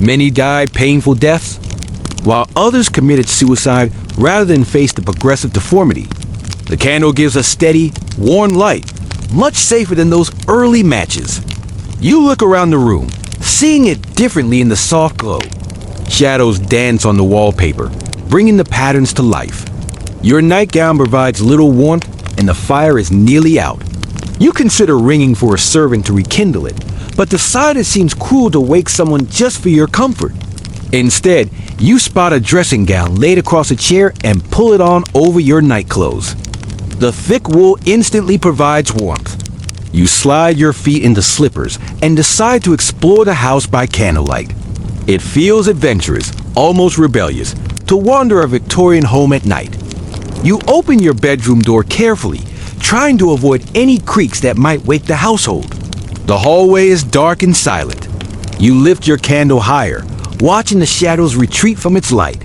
Many died painful deaths, while others committed suicide rather than face the progressive deformity. The candle gives a steady, warm light, much safer than those early matches. You look around the room, seeing it differently in the soft glow. Shadows dance on the wallpaper, bringing the patterns to life. Your nightgown provides little warmth, and the fire is nearly out. You consider ringing for a servant to rekindle it, but decide it seems cruel to wake someone just for your comfort. Instead, you spot a dressing gown laid across a chair and pull it on over your nightclothes. The thick wool instantly provides warmth. You slide your feet into slippers and decide to explore the house by candlelight. It feels adventurous, almost rebellious, to wander a Victorian home at night. You open your bedroom door carefully, trying to avoid any creaks that might wake the household. The hallway is dark and silent. You lift your candle higher, watching the shadows retreat from its light.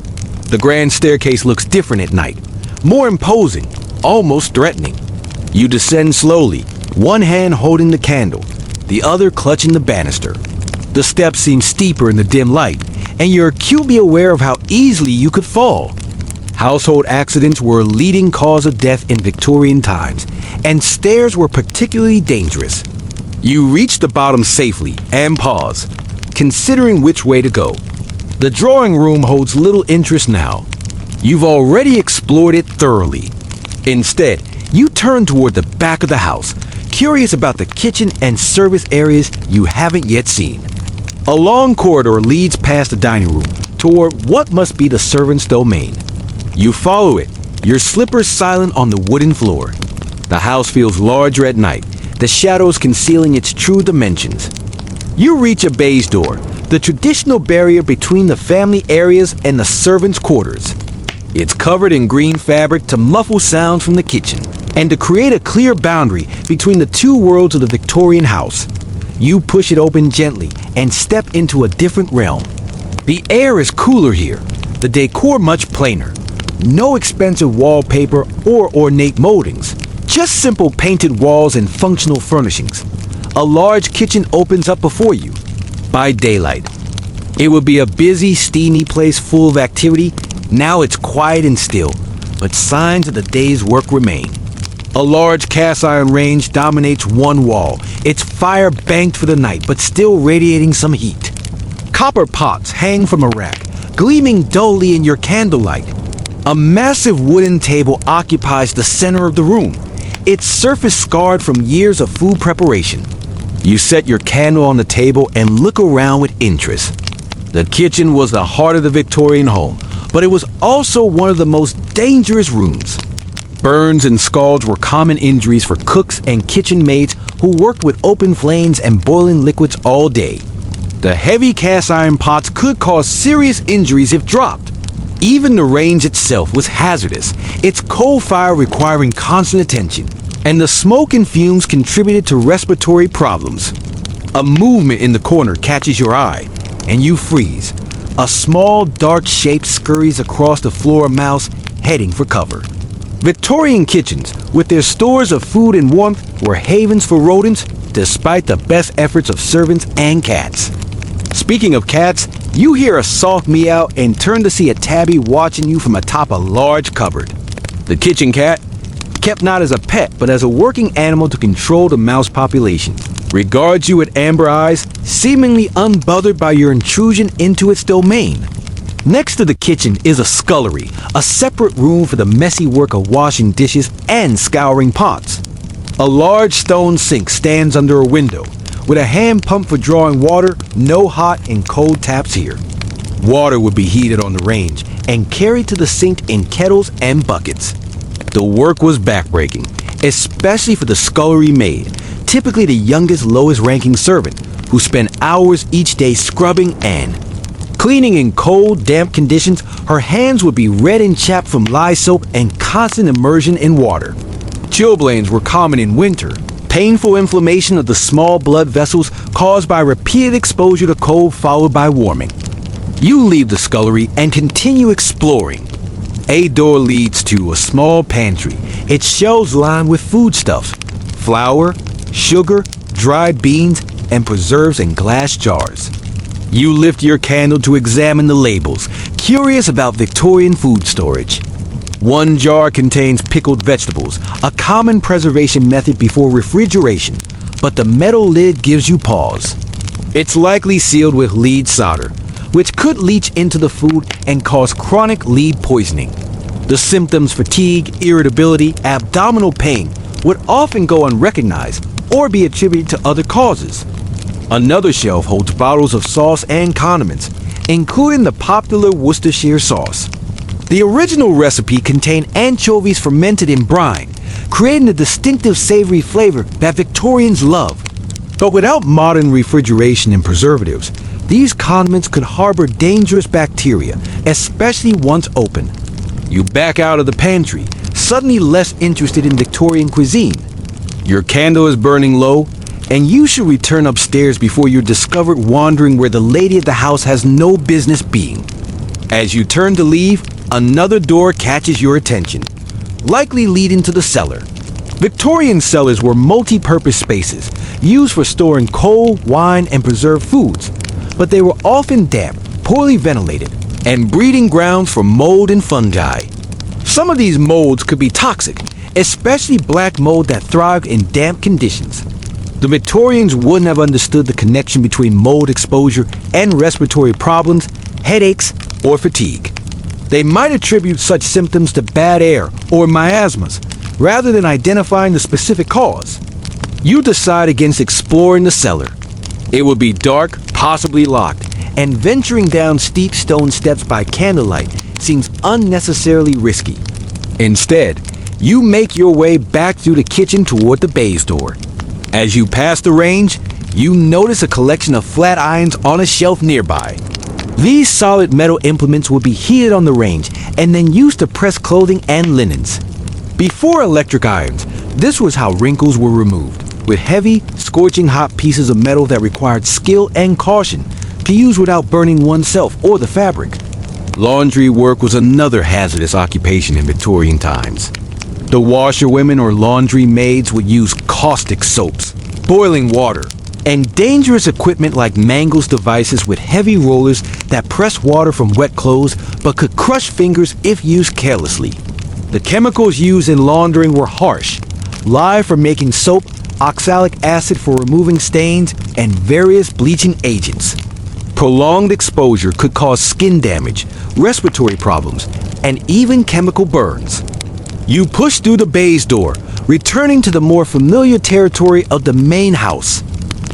The grand staircase looks different at night, more imposing, almost threatening. You descend slowly, one hand holding the candle, the other clutching the banister. The steps seem steeper in the dim light, and you're acutely aware of how easily you could fall. Household accidents were a leading cause of death in Victorian times, and stairs were particularly dangerous. You reach the bottom safely and pause, considering which way to go. The drawing room holds little interest now. You've already explored it thoroughly. Instead, you turn toward the back of the house, curious about the kitchen and service areas you haven't yet seen. A long corridor leads past the dining room toward what must be the servants' domain. You follow it, your slippers silent on the wooden floor. The house feels larger at night, the shadows concealing its true dimensions. You reach a baize door, the traditional barrier between the family areas and the servants' quarters. It's covered in green fabric to muffle sounds from the kitchen and to create a clear boundary between the two worlds of the Victorian house. You push it open gently and step into a different realm. The air is cooler here, the decor much plainer. No expensive wallpaper or ornate moldings, just simple painted walls and functional furnishings. A large kitchen opens up before you. By daylight, it would be a busy, steamy place full of activity. Now it's quiet and still, but signs of the day's work remain. A large cast iron range dominates one wall, its fire banked for the night, but still radiating some heat. Copper pots hang from a rack, gleaming dully in your candlelight. A massive wooden table occupies the center of the room, its surface scarred from years of food preparation. You set your candle on the table and look around with interest. The kitchen was the heart of the Victorian home, but it was also one of the most dangerous rooms. Burns and scalds were common injuries for cooks and kitchen maids who worked with open flames and boiling liquids all day. The heavy cast iron pots could cause serious injuries if dropped. Even the range itself was hazardous, its coal fire requiring constant attention, and the smoke and fumes contributed to respiratory problems. A movement in the corner catches your eye, and you freeze. A small, dark shape scurries across the floor of mouse, heading for cover. Victorian kitchens, with their stores of food and warmth, were havens for rodents, despite the best efforts of servants and cats. Speaking of cats, you hear a soft meow and turn to see a tabby watching you from atop a large cupboard. The kitchen cat, kept not as a pet but as a working animal to control the mouse population, regards you with amber eyes, seemingly unbothered by your intrusion into its domain. Next to the kitchen is a scullery, a separate room for the messy work of washing dishes and scouring pots. A large stone sink stands under a window. With a hand pump for drawing water, no hot and cold taps here. Water would be heated on the range and carried to the sink in kettles and buckets. The work was backbreaking, especially for the scullery maid, typically the youngest, lowest-ranking servant, who spent hours each day scrubbing and cleaning in cold, damp conditions. Her hands would be red and chapped from lye soap and constant immersion in water. Chilblains were common in winter, painful inflammation of the small blood vessels caused by repeated exposure to cold followed by warming. You leave the scullery and continue exploring. A door leads to a small pantry, its shelves lined with foodstuffs, flour, sugar, dried beans, and preserves in glass jars. You lift your candle to examine the labels, curious about Victorian food storage. One jar contains pickled vegetables, a common preservation method before refrigeration, but the metal lid gives you pause. It's likely sealed with lead solder, which could leach into the food and cause chronic lead poisoning. The symptoms fatigue, irritability, abdominal pain would often go unrecognized or be attributed to other causes. Another shelf holds bottles of sauce and condiments, including the popular Worcestershire sauce. The original recipe contained anchovies fermented in brine, creating a distinctive savory flavor that Victorians love. But without modern refrigeration and preservatives, these condiments could harbor dangerous bacteria, especially once open. You back out of the pantry, suddenly less interested in Victorian cuisine. Your candle is burning low, and you should return upstairs before you're discovered wandering where the lady of the house has no business being. As you turn to leave, another door catches your attention, likely leading to the cellar. Victorian cellars were multi-purpose spaces, used for storing coal, wine, and preserved foods, but they were often damp, poorly ventilated, and breeding grounds for mold and fungi. Some of these molds could be toxic, especially black mold that thrived in damp conditions. The Victorians wouldn't have understood the connection between mold exposure and respiratory problems, headaches, or fatigue. They might attribute such symptoms to bad air or miasmas, rather than identifying the specific cause. You decide against exploring the cellar. It would be dark, possibly locked, and venturing down steep stone steps by candlelight seems unnecessarily risky. Instead, you make your way back through the kitchen toward the baize door. As you pass the range, you notice a collection of flat irons on a shelf nearby. These solid metal implements would be heated on the range and then used to press clothing and linens. Before electric irons, this was how wrinkles were removed, with heavy, scorching hot pieces of metal that required skill and caution to use without burning oneself or the fabric. Laundry work was another hazardous occupation in Victorian times. The washerwomen or laundry maids would use caustic soaps, boiling water, and dangerous equipment like Mangle's devices with heavy rollers that press water from wet clothes but could crush fingers if used carelessly. The chemicals used in laundering were harsh: lye for making soap, oxalic acid for removing stains, and various bleaching agents. Prolonged exposure could cause skin damage, respiratory problems, and even chemical burns. You push through the baize door, returning to the more familiar territory of the main house.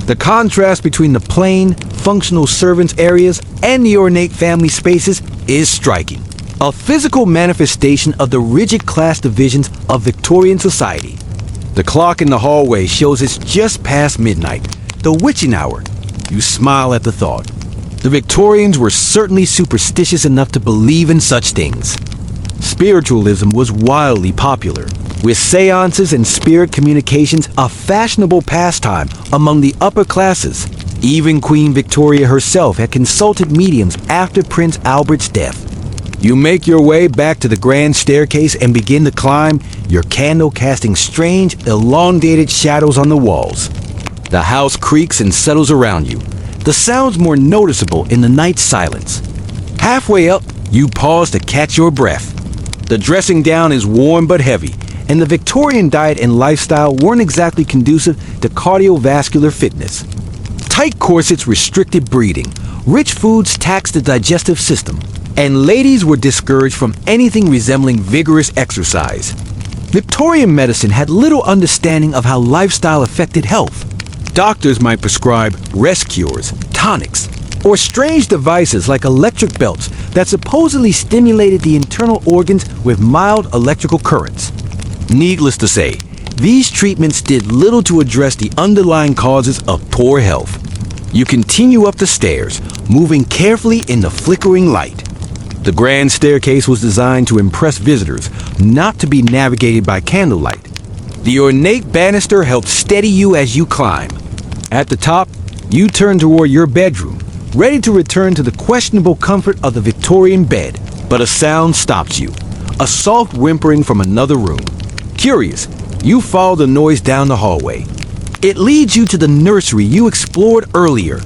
The contrast between the plain, functional servants' areas and the ornate family spaces is striking. A physical manifestation of the rigid class divisions of Victorian society. The clock in the hallway shows it's just past midnight, the witching hour. You smile at the thought. The Victorians were certainly superstitious enough to believe in such things. Spiritualism was wildly popular, with seances and spirit communications a fashionable pastime among the upper classes. Even Queen Victoria herself had consulted mediums after Prince Albert's death. You make your way back to the grand staircase and begin to climb, your candle casting strange, elongated shadows on the walls. The house creaks and settles around you, the sounds more noticeable in the night silence. Halfway up, you pause to catch your breath. The dressing down is warm but heavy, and the Victorian diet and lifestyle weren't exactly conducive to cardiovascular fitness. Tight corsets restricted breathing, rich foods taxed the digestive system, and ladies were discouraged from anything resembling vigorous exercise. Victorian medicine had little understanding of how lifestyle affected health. Doctors might prescribe rest cures, tonics, or strange devices like electric belts that supposedly stimulated the internal organs with mild electrical currents. Needless to say, these treatments did little to address the underlying causes of poor health. You continue up the stairs, moving carefully in the flickering light. The grand staircase was designed to impress visitors, not to be navigated by candlelight. The ornate banister helped steady you as you climb. At the top, you turn toward your bedroom, ready to return to the questionable comfort of the Victorian bed, but a sound stops you. A soft whimpering from another room. Curious, you follow the noise down the hallway. It leads you to the nursery you explored earlier.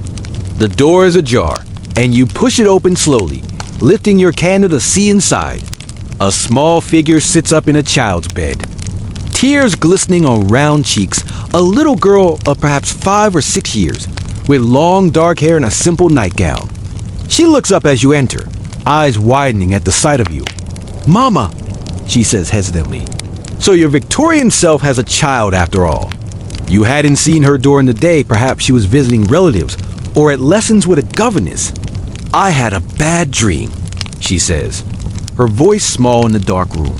The door is ajar, and you push it open slowly, lifting your candle to see inside. A small figure sits up in a child's bed. Tears glistening on round cheeks, a little girl of perhaps 5 or 6 years, with long dark hair and a simple nightgown. She looks up as you enter, eyes widening at the sight of you. "Mama," she says hesitantly. So your Victorian self has a child after all. You hadn't seen her during the day, perhaps she was visiting relatives, or at lessons with a governess. "I had a bad dream," she says, her voice small in the dark room.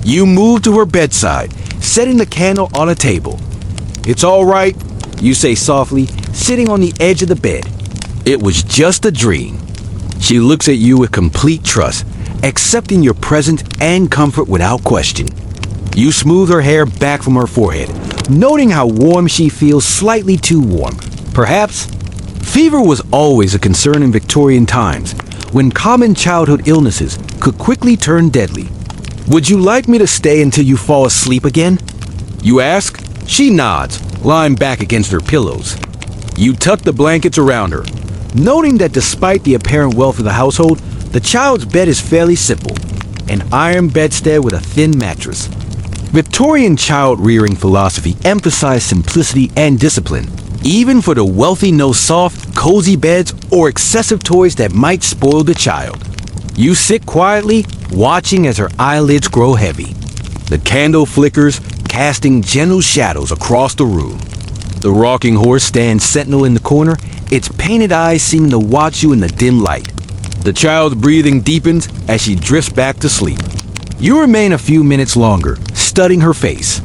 You move to her bedside, setting the candle on a table. "It's all right," you say softly, sitting on the edge of the bed. "It was just a dream." She looks at you with complete trust, accepting your presence and comfort without question. You smooth her hair back from her forehead, noting how warm she feels, slightly too warm. Perhaps fever was always a concern in Victorian times, when common childhood illnesses could quickly turn deadly. "Would you like me to stay until you fall asleep again?" You ask. She nods, lying back against her pillows. You tuck the blankets around her, noting that despite the apparent wealth of the household, the child's bed is fairly simple, an iron bedstead with a thin mattress. Victorian child-rearing philosophy emphasized simplicity and discipline. Even for the wealthy, no soft, cozy beds or excessive toys that might spoil the child. You sit quietly, watching as her eyelids grow heavy. The candle flickers, casting gentle shadows across the room. The rocking horse stands sentinel in the corner, its painted eyes seeming to watch you in the dim light. The child's breathing deepens as she drifts back to sleep. You remain a few minutes longer, studying her face.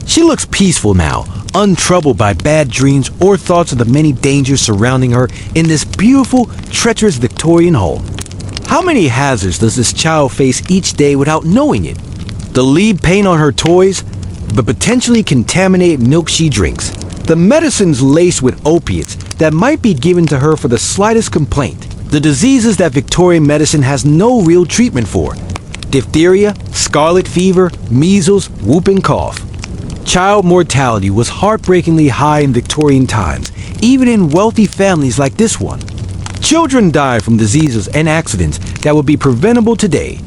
She looks peaceful now, untroubled by bad dreams or thoughts of the many dangers surrounding her in this beautiful, treacherous Victorian home. How many hazards does this child face each day without knowing it? The lead paint on her toys, the potentially contaminated milk she drinks, the medicines laced with opiates that might be given to her for the slightest complaint, the diseases that Victorian medicine has no real treatment for: diphtheria, scarlet fever, measles, whooping cough. Child mortality was heartbreakingly high in Victorian times, even in wealthy families like this one. Children die from diseases and accidents that would be preventable today.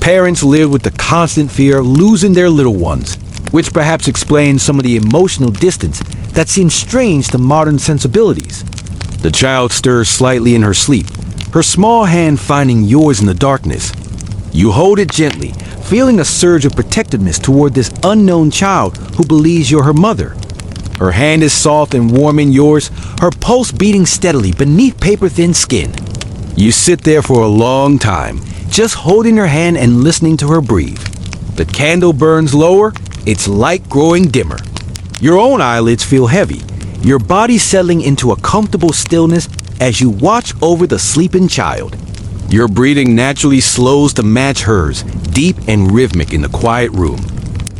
Parents live with the constant fear of losing their little ones, which perhaps explains some of the emotional distance that seems strange to modern sensibilities. The child stirs slightly in her sleep, her small hand finding yours in the darkness. You hold it gently, feeling a surge of protectiveness toward this unknown child who believes you're her mother. Her hand is soft and warm in yours, her pulse beating steadily beneath paper-thin skin. You sit there for a long time, just holding her hand and listening to her breathe. The candle burns lower, its light growing dimmer. Your own eyelids feel heavy, your body settling into a comfortable stillness as you watch over the sleeping child. Your breathing naturally slows to match hers, deep and rhythmic in the quiet room.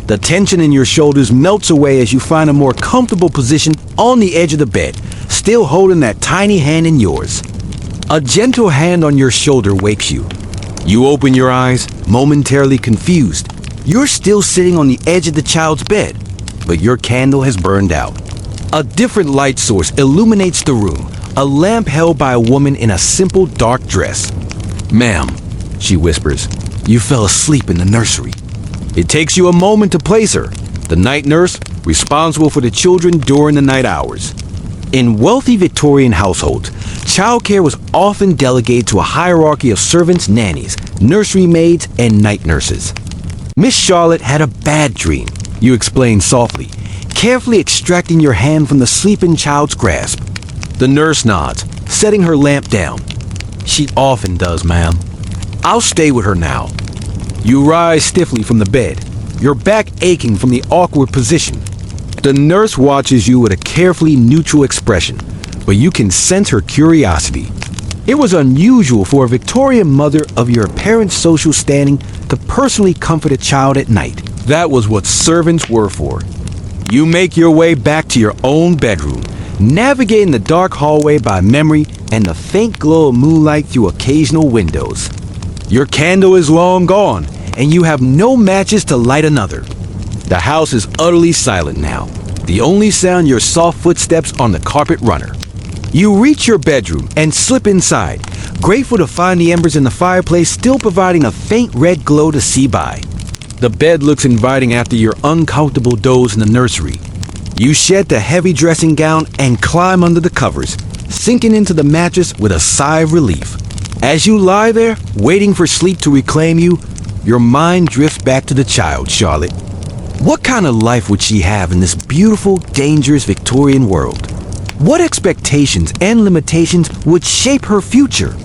The tension in your shoulders melts away as you find a more comfortable position on the edge of the bed, still holding that tiny hand in yours. A gentle hand on your shoulder wakes you. You open your eyes, momentarily confused. You're still sitting on the edge of the child's bed, but your candle has burned out. A different light source illuminates the room, a lamp held by a woman in a simple dark dress. "Ma'am," she whispers, "you fell asleep in the nursery." It takes you a moment to place her, the night nurse responsible for the children during the night hours. In wealthy Victorian households, childcare was often delegated to a hierarchy of servants, nannies, nursery maids, and night nurses. Miss Charlotte had a bad dream, you explain softly, carefully extracting your hand from the sleeping child's grasp. The nurse nods, setting her lamp down. "She often does, ma'am. I'll stay with her now." You rise stiffly from the bed, your back aching from the awkward position. The nurse watches you with a carefully neutral expression, but you can sense her curiosity. It was unusual for a Victorian mother of your apparent social standing to personally comfort a child at night. That was what servants were for. You make your way back to your own bedroom, navigating the dark hallway by memory and the faint glow of moonlight through occasional windows. Your candle is long gone, and you have no matches to light another. The house is utterly silent now, the only sound your soft footsteps on the carpet runner. You reach your bedroom and slip inside, grateful to find the embers in the fireplace still providing a faint red glow to see by. The bed looks inviting after your uncomfortable doze in the nursery. You shed the heavy dressing gown and climb under the covers, sinking into the mattress with a sigh of relief. As you lie there, waiting for sleep to reclaim you, your mind drifts back to the child, Charlotte. What kind of life would she have in this beautiful, dangerous Victorian world? What expectations and limitations would shape her future?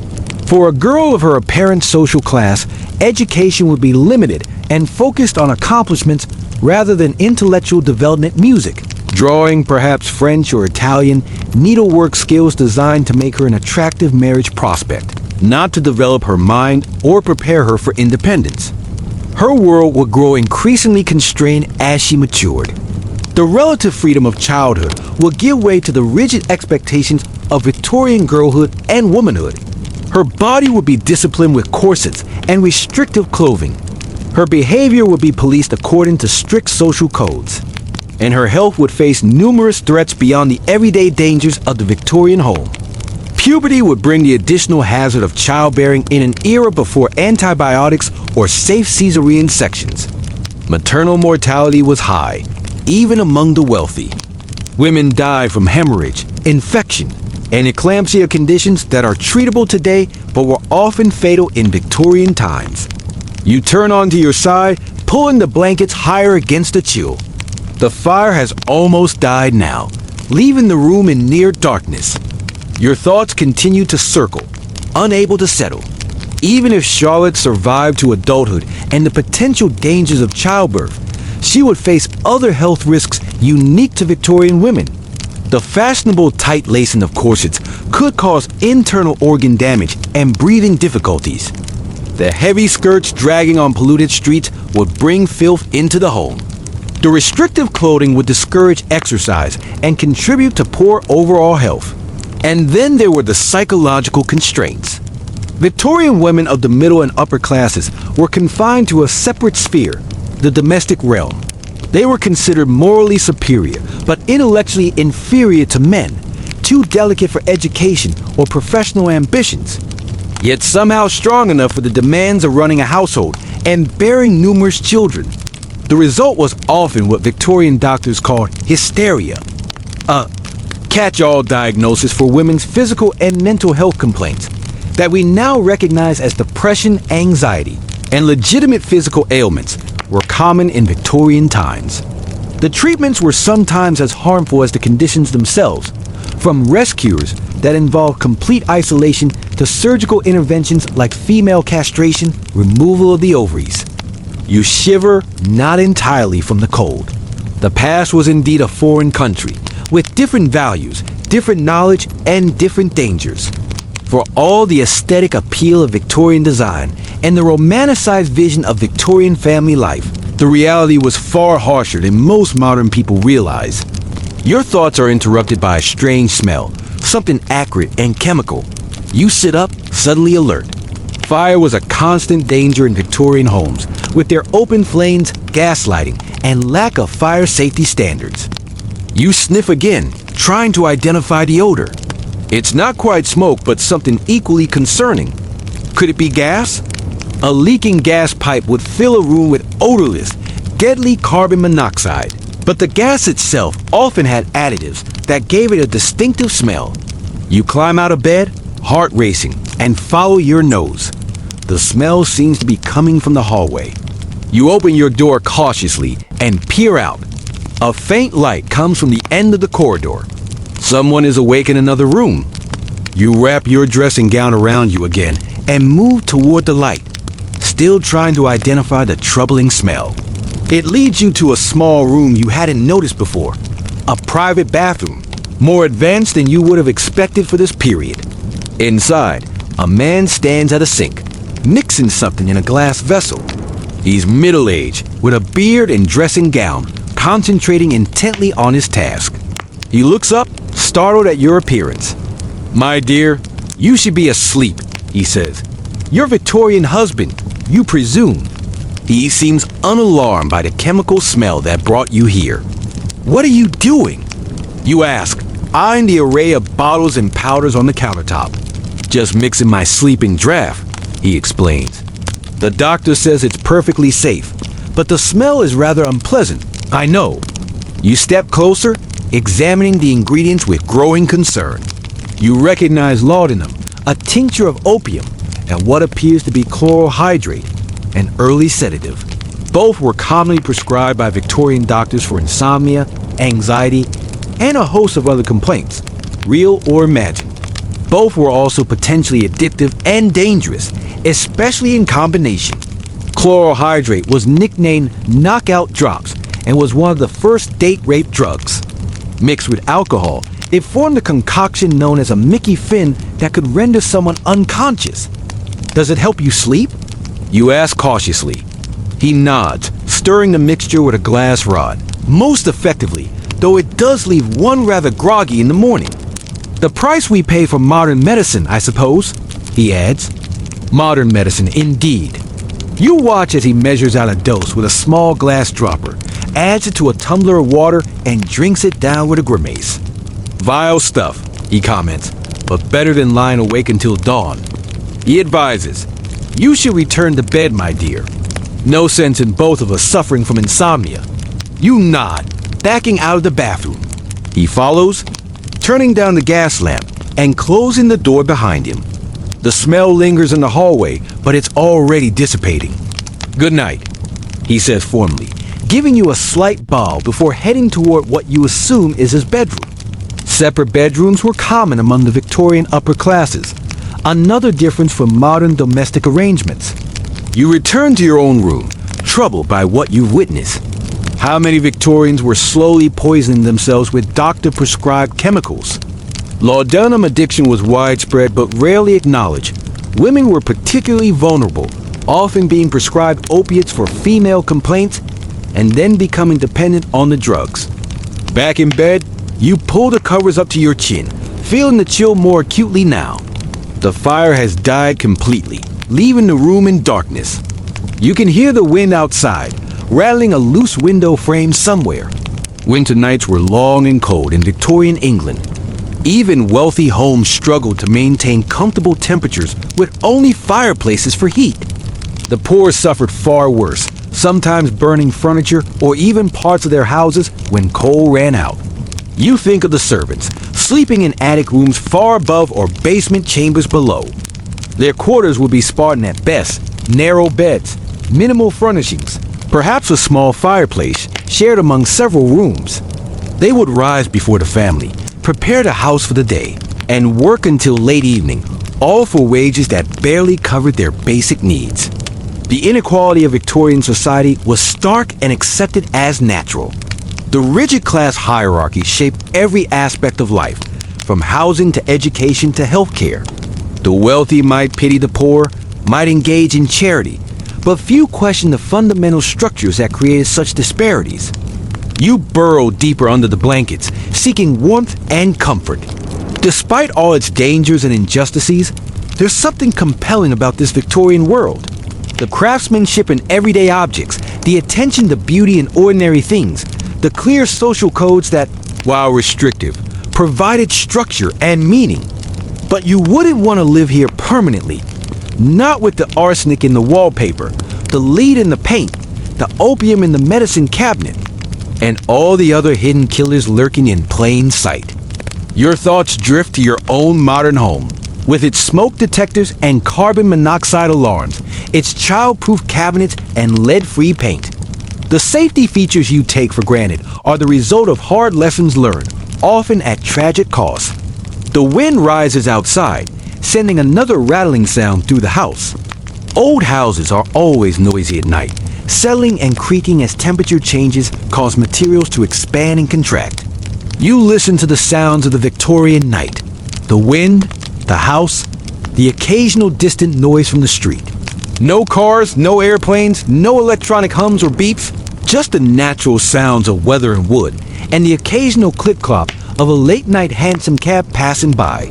For a girl of her apparent social class, education would be limited and focused on accomplishments rather than intellectual development, music, drawing, perhaps French or Italian, needlework skills designed to make her an attractive marriage prospect, not to develop her mind or prepare her for independence. Her world would grow increasingly constrained as she matured. The relative freedom of childhood would give way to the rigid expectations of Victorian girlhood and womanhood. Her body would be disciplined with corsets and restrictive clothing. Her behavior would be policed according to strict social codes. and her health would face numerous threats beyond the everyday dangers of the Victorian home. Puberty would bring the additional hazard of childbearing in an era before antibiotics or safe cesarean sections. Maternal mortality was high, even among the wealthy. Women died from hemorrhage, infection, and eclampsia conditions that are treatable today but were often fatal in Victorian times. You turn onto your side, pulling the blankets higher against the chill. The fire has almost died now, leaving the room in near darkness. Your thoughts continue to circle, unable to settle. Even if Charlotte survived to adulthood and the potential dangers of childbirth, she would face other health risks unique to Victorian women. The fashionable tight lacing of corsets could cause internal organ damage and breathing difficulties. The heavy skirts dragging on polluted streets would bring filth into the home. The restrictive clothing would discourage exercise and contribute to poor overall health. And then there were the psychological constraints. Victorian women of the middle and upper classes were confined to a separate sphere, the domestic realm. They were considered morally superior, but intellectually inferior to men, too delicate for education or professional ambitions, yet somehow strong enough for the demands of running a household and bearing numerous children. The result was often what Victorian doctors called hysteria, a catch-all diagnosis for women's physical and mental health complaints that we now recognize as depression, anxiety, and legitimate physical ailments were common in Victorian times. The treatments were sometimes as harmful as the conditions themselves, from rest cures that involved complete isolation to surgical interventions like female castration, removal of the ovaries. You shiver not entirely from the cold. The past was indeed a foreign country, with different values, different knowledge, and different dangers. For all the aesthetic appeal of Victorian design and the romanticized vision of Victorian family life, the reality was far harsher than most modern people realize. Your thoughts are interrupted by a strange smell, something acrid and chemical. You sit up, suddenly alert. Fire was a constant danger in Victorian homes, with their open flames, gas lighting, and lack of fire safety standards. You sniff again, trying to identify the odor. It's not quite smoke, but something equally concerning. Could it be gas? A leaking gas pipe would fill a room with odorless, deadly carbon monoxide. But the gas itself often had additives that gave it a distinctive smell. You climb out of bed, heart racing, and follow your nose. The smell seems to be coming from the hallway. You open your door cautiously and peer out. A faint light comes from the end of the corridor. Someone is awake in another room. You wrap your dressing gown around you again and move toward the light, still trying to identify the troubling smell. It leads you to a small room you hadn't noticed before, a private bathroom, more advanced than you would have expected for this period. Inside, a man stands at a sink, mixing something in a glass vessel. He's middle-aged, with a beard and dressing gown, concentrating intently on his task. He looks up, startled at your appearance. "My dear, you should be asleep," he says. "Your Victorian husband, you presume." He seems unalarmed by the chemical smell that brought you here. "What are you doing?" you ask, eyeing the array of bottles and powders on the countertop. "Just mixing my sleeping draft," he explains. "The doctor says it's perfectly safe, but the smell is rather unpleasant, I know." You step closer, examining the ingredients with growing concern. You recognize laudanum, a tincture of opium, and what appears to be chloral hydrate, an early sedative. Both were commonly prescribed by Victorian doctors for insomnia, anxiety, and a host of other complaints, real or imagined. Both were also potentially addictive and dangerous, especially in combination. Chloral hydrate was nicknamed knockout drops and was one of the first date rape drugs. Mixed with alcohol, it formed a concoction known as a Mickey Finn that could render someone unconscious. "Does it help you sleep?" you ask cautiously. He nods, stirring the mixture with a glass rod. "Most effectively, though it does leave one rather groggy in the morning." "The price we pay for modern medicine, I suppose," he adds. "Modern medicine, indeed." You watch as he measures out a dose with a small glass dropper, adds it to a tumbler of water, and drinks it down with a grimace. "Vile stuff," he comments, "but better than lying awake until dawn." He advises, "You should return to bed, my dear. No sense in both of us suffering from insomnia." You nod, backing out of the bathroom. He follows, turning down the gas lamp and closing the door behind him. The smell lingers in the hallway, but it's already dissipating. "Good night," he says formally, giving you a slight bow before heading toward what you assume is his bedroom. Separate bedrooms were common among the Victorian upper classes, another difference from modern domestic arrangements. You return to your own room, troubled by what you've witnessed. How many Victorians were slowly poisoning themselves with doctor-prescribed chemicals? Laudanum addiction was widespread but rarely acknowledged. Women were particularly vulnerable, often being prescribed opiates for female complaints and then becoming dependent on the drugs. Back in bed, you pull the covers up to your chin, feeling the chill more acutely now. The fire has died completely, leaving the room in darkness. You can hear the wind outside, rattling a loose window frame somewhere. Winter nights were long and cold in Victorian England. Even wealthy homes struggled to maintain comfortable temperatures with only fireplaces for heat. The poor suffered far worse, sometimes burning furniture or even parts of their houses when coal ran out. You think of the servants, sleeping in attic rooms far above or basement chambers below. Their quarters would be Spartan at best, narrow beds, minimal furnishings, perhaps a small fireplace shared among several rooms. They would rise before the family, prepare the house for the day, and work until late evening, all for wages that barely covered their basic needs. The inequality of Victorian society was stark and accepted as natural. The rigid class hierarchy shaped every aspect of life, from housing to education to healthcare. The wealthy might pity the poor, might engage in charity, but few questioned the fundamental structures that created such disparities. You burrow deeper under the blankets, seeking warmth and comfort. Despite all its dangers and injustices, there's something compelling about this Victorian world. The craftsmanship in everyday objects, the attention to beauty in ordinary things, the clear social codes that, while restrictive, provided structure and meaning. But you wouldn't want to live here permanently. Not with the arsenic in the wallpaper, the lead in the paint, the opium in the medicine cabinet, and all the other hidden killers lurking in plain sight. Your thoughts drift to your own modern home, with its smoke detectors and carbon monoxide alarms, its child-proof cabinets and lead-free paint. The safety features you take for granted are the result of hard lessons learned, often at tragic cost. The wind rises outside, sending another rattling sound through the house. Old houses are always noisy at night. Settling and creaking as temperature changes cause materials to expand and contract. You listen to the sounds of the Victorian night. The wind, the house, the occasional distant noise from the street. No cars, no airplanes, no electronic hums or beeps, just the natural sounds of weather and wood, and the occasional clip-clop of a late-night hansom cab passing by.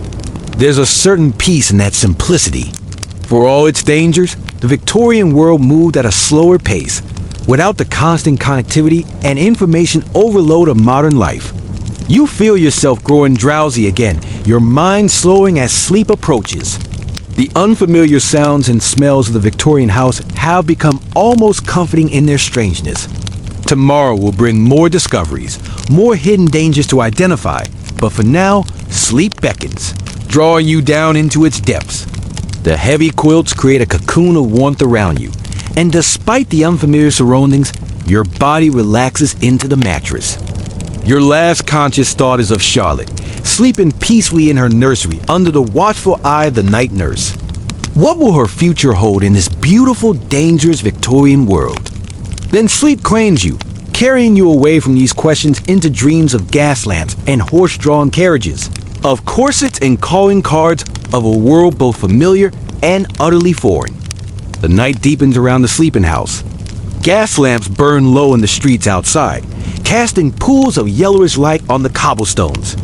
There's a certain peace in that simplicity. For all its dangers, the Victorian world moved at a slower pace, without the constant connectivity and information overload of modern life. You feel yourself growing drowsy again, your mind slowing as sleep approaches. The unfamiliar sounds and smells of the Victorian house have become almost comforting in their strangeness. Tomorrow will bring more discoveries, more hidden dangers to identify, but for now, sleep beckons, drawing you down into its depths. The heavy quilts create a cocoon of warmth around you, and despite the unfamiliar surroundings, your body relaxes into the mattress. Your last conscious thought is of Charlotte, sleeping peacefully in her nursery under the watchful eye of the night nurse. What will her future hold in this beautiful, dangerous Victorian world? Then sleep claims you, carrying you away from these questions into dreams of gas lamps and horse-drawn carriages, of corsets and calling cards, of a world both familiar and utterly foreign. The night deepens around the sleeping house. Gas lamps burn low in the streets outside, casting pools of yellowish light on the cobblestones.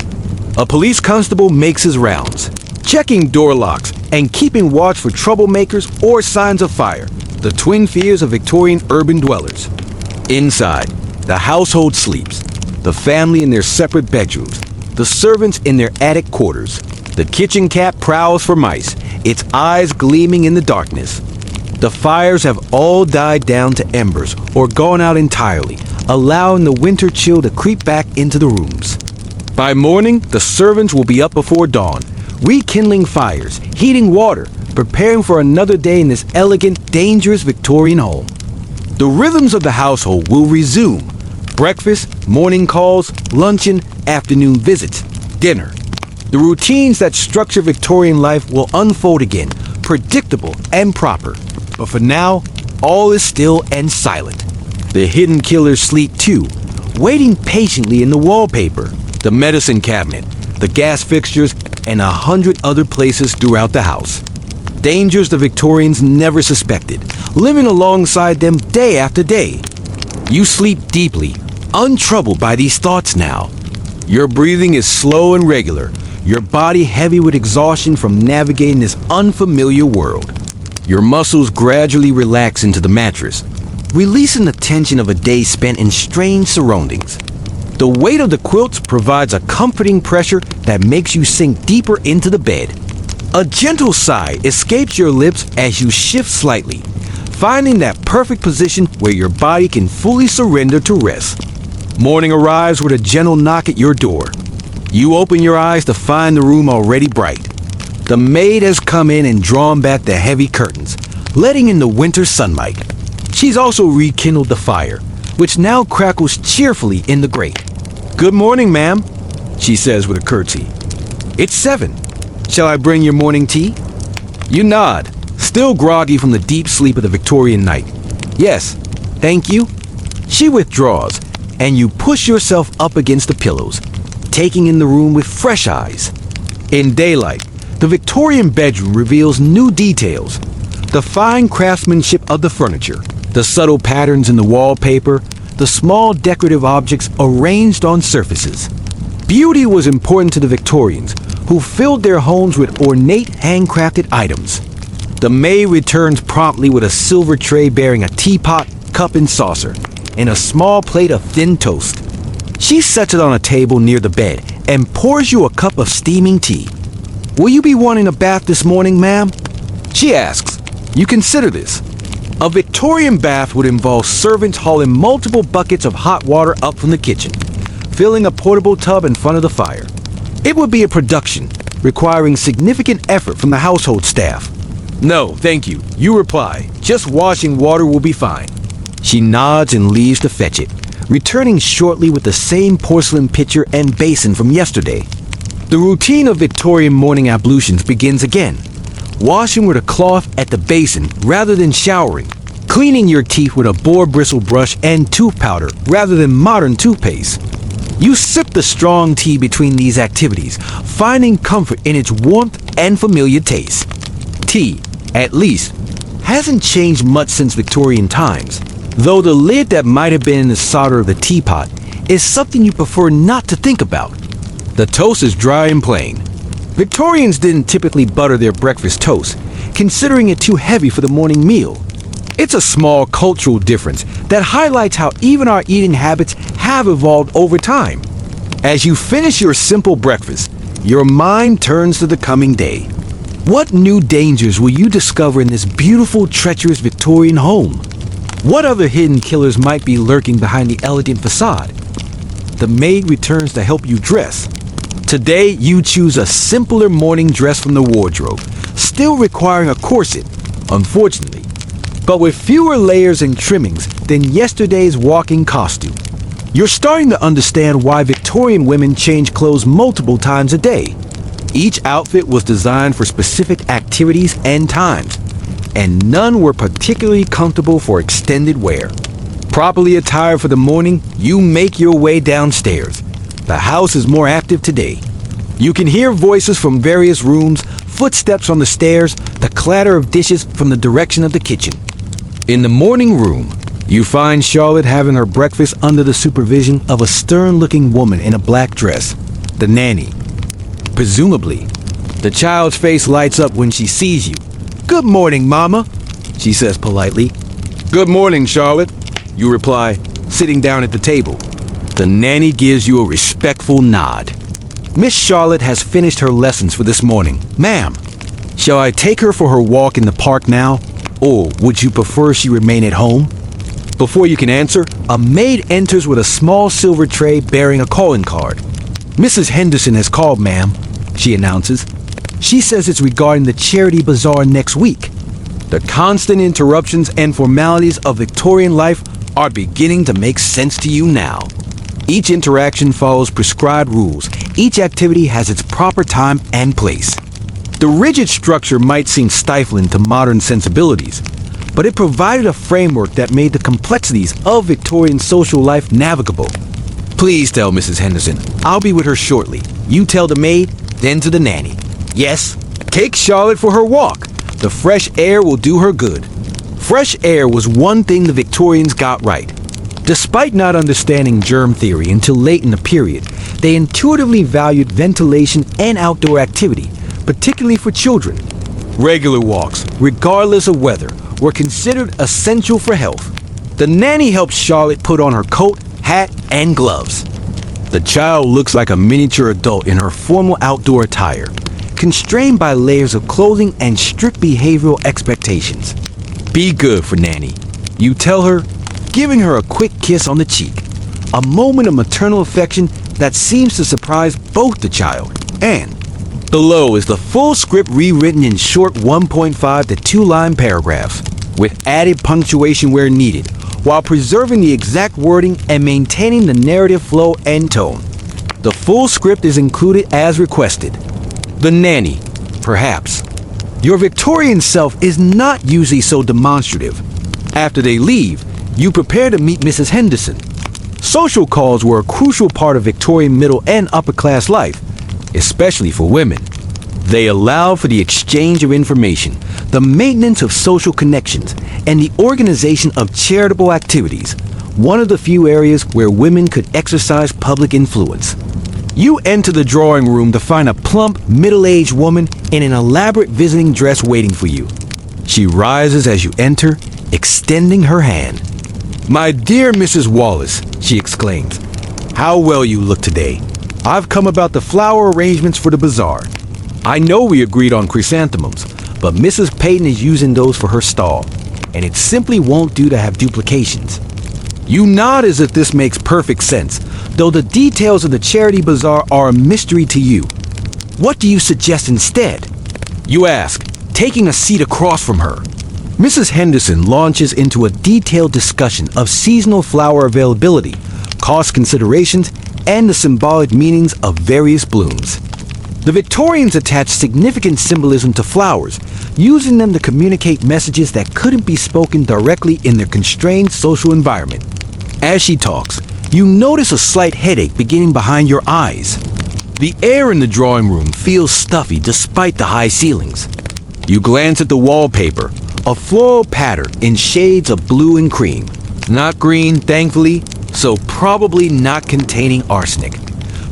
A police constable makes his rounds, checking door locks and keeping watch for troublemakers or signs of fire, the twin fears of Victorian urban dwellers. Inside, The household sleeps. The family in their separate bedrooms. The servants in their attic quarters. The kitchen cat prowls for mice, its eyes gleaming in the darkness. The fires have all died down to embers or gone out entirely, allowing the winter chill to creep back into the rooms. By morning, the servants will be up before dawn, rekindling fires, heating water, preparing for another day in this elegant, dangerous Victorian home. The rhythms of the household will resume. Breakfast, morning calls, luncheon, afternoon visits, dinner. The routines that structure Victorian life will unfold again, predictable and proper. But for now, all is still and silent. The hidden killers sleep too, waiting patiently in the wallpaper, the medicine cabinet, the gas fixtures, and 100 other places throughout the house. Dangers the Victorians never suspected, living alongside them day after day. You sleep deeply, untroubled by these thoughts now. Your breathing is slow and regular, your body heavy with exhaustion from navigating this unfamiliar world. Your muscles gradually relax into the mattress, releasing the tension of a day spent in strange surroundings. The weight of the quilts provides a comforting pressure that makes you sink deeper into the bed. A gentle sigh escapes your lips as you shift slightly, finding that perfect position where your body can fully surrender to rest. Morning arrives with a gentle knock at your door. You open your eyes to find the room already bright. The maid has come in and drawn back the heavy curtains, letting in the winter sunlight. She's also rekindled the fire, which now crackles cheerfully in the grate. "Good morning, ma'am," she says with a curtsy. "It's 7. Shall I bring your morning tea?" You nod, still groggy from the deep sleep of the Victorian night. "Yes, thank you." She withdraws, and you push yourself up against the pillows, taking in the room with fresh eyes. In daylight, the Victorian bedroom reveals new details. The fine craftsmanship of the furniture, the subtle patterns in the wallpaper, the small decorative objects arranged on surfaces. Beauty was important to the Victorians, who filled their homes with ornate handcrafted items. The maid returns promptly with a silver tray bearing a teapot, cup and saucer, and a small plate of thin toast. She sets it on a table near the bed and pours you a cup of steaming tea. "Will you be wanting a bath this morning, ma'am?" she asks. You consider this. A Victorian bath would involve servants hauling multiple buckets of hot water up from the kitchen, filling a portable tub in front of the fire. It would be a production, requiring significant effort from the household staff. "No, thank you," you reply. "Just washing water will be fine." She nods and leaves to fetch it, returning shortly with the same porcelain pitcher and basin from yesterday. The routine of Victorian morning ablutions begins again. Washing with a cloth at the basin rather than showering. Cleaning your teeth with a boar bristle brush and tooth powder rather than modern toothpaste. You sip the strong tea between these activities, finding comfort in its warmth and familiar taste. Tea, at least, hasn't changed much since Victorian times, though the lid that might have been in the solder of the teapot is something you prefer not to think about. The toast is dry and plain. Victorians didn't typically butter their breakfast toast, considering it too heavy for the morning meal. It's a small cultural difference that highlights how even our eating habits have evolved over time. As you finish your simple breakfast, your mind turns to the coming day. What new dangers will you discover in this beautiful, treacherous Victorian home? What other hidden killers might be lurking behind the elegant facade? The maid returns to help you dress. Today, you choose a simpler morning dress from the wardrobe, still requiring a corset, unfortunately, but with fewer layers and trimmings than yesterday's walking costume. You're starting to understand why Victorian women change clothes multiple times a day. Each outfit was designed for specific activities and times, and none were particularly comfortable for extended wear. Properly attired for the morning, you make your way downstairs. The house is more active today. You can hear voices from various rooms, footsteps on the stairs, the clatter of dishes from the direction of the kitchen. In the morning room, you find Charlotte having her breakfast under the supervision of a stern-looking woman in a black dress, the nanny. Presumably, the child's face lights up when she sees you. "Good morning, Mama," she says politely. "Good morning, Charlotte," you reply, sitting down at the table. The nanny gives you a respectful nod. Miss Charlotte has finished her lessons for this morning. Ma'am, shall I take her for her walk in the park now? Or would you prefer she remain at home? Before you can answer, a maid enters with a small silver tray bearing a calling card. Mrs. Henderson has called, ma'am, she announces. She says it's regarding the charity bazaar next week. The constant interruptions and formalities of Victorian life are beginning to make sense to you now. Each interaction follows prescribed rules. Each activity has its proper time and place. The rigid structure might seem stifling to modern sensibilities, but it provided a framework that made the complexities of Victorian social life navigable. Please tell Mrs. Henderson, I'll be with her shortly. You tell the maid, then to the nanny. Yes, take Charlotte for her walk. The fresh air will do her good. Fresh air was one thing the Victorians got right. Despite not understanding germ theory until late in the period, they intuitively valued ventilation and outdoor activity, particularly for children. Regular walks, regardless of weather, were considered essential for health. The nanny helped Charlotte put on her coat, hat, and gloves. The child looks like a miniature adult in her formal outdoor attire, constrained by layers of clothing and strict behavioral expectations. Be good for Nanny, you tell her, giving her a quick kiss on the cheek, a moment of maternal affection that seems to surprise both the child and. Below is the full script rewritten in short 1.5 to 2-line paragraphs, with added punctuation where needed, while preserving the exact wording and maintaining the narrative flow and tone. The full script is included as requested. The nanny, perhaps. Your Victorian self is not usually so demonstrative. After they leave, you prepare to meet Mrs. Henderson. Social calls were a crucial part of Victorian middle and upper class life, especially for women. They allow for the exchange of information, the maintenance of social connections, and the organization of charitable activities, one of the few areas where women could exercise public influence. You enter the drawing room to find a plump, middle-aged woman in an elaborate visiting dress waiting for you. She rises as you enter, extending her hand. "My dear Mrs. Wallace," she exclaims, "how well you look today. I've come about the flower arrangements for the bazaar. I know we agreed on chrysanthemums, but Mrs. Peyton is using those for her stall, and it simply won't do to have duplications." You nod as if this makes perfect sense, though the details of the charity bazaar are a mystery to you. What do you suggest instead? You ask, taking a seat across from her. Mrs. Henderson launches into a detailed discussion of seasonal flower availability, cost considerations, and the symbolic meanings of various blooms. The Victorians attached significant symbolism to flowers, using them to communicate messages that couldn't be spoken directly in their constrained social environment. As she talks, you notice a slight headache beginning behind your eyes. The air in the drawing room feels stuffy despite the high ceilings. You glance at the wallpaper, a floral pattern in shades of blue and cream. Not green, thankfully, so probably not containing arsenic.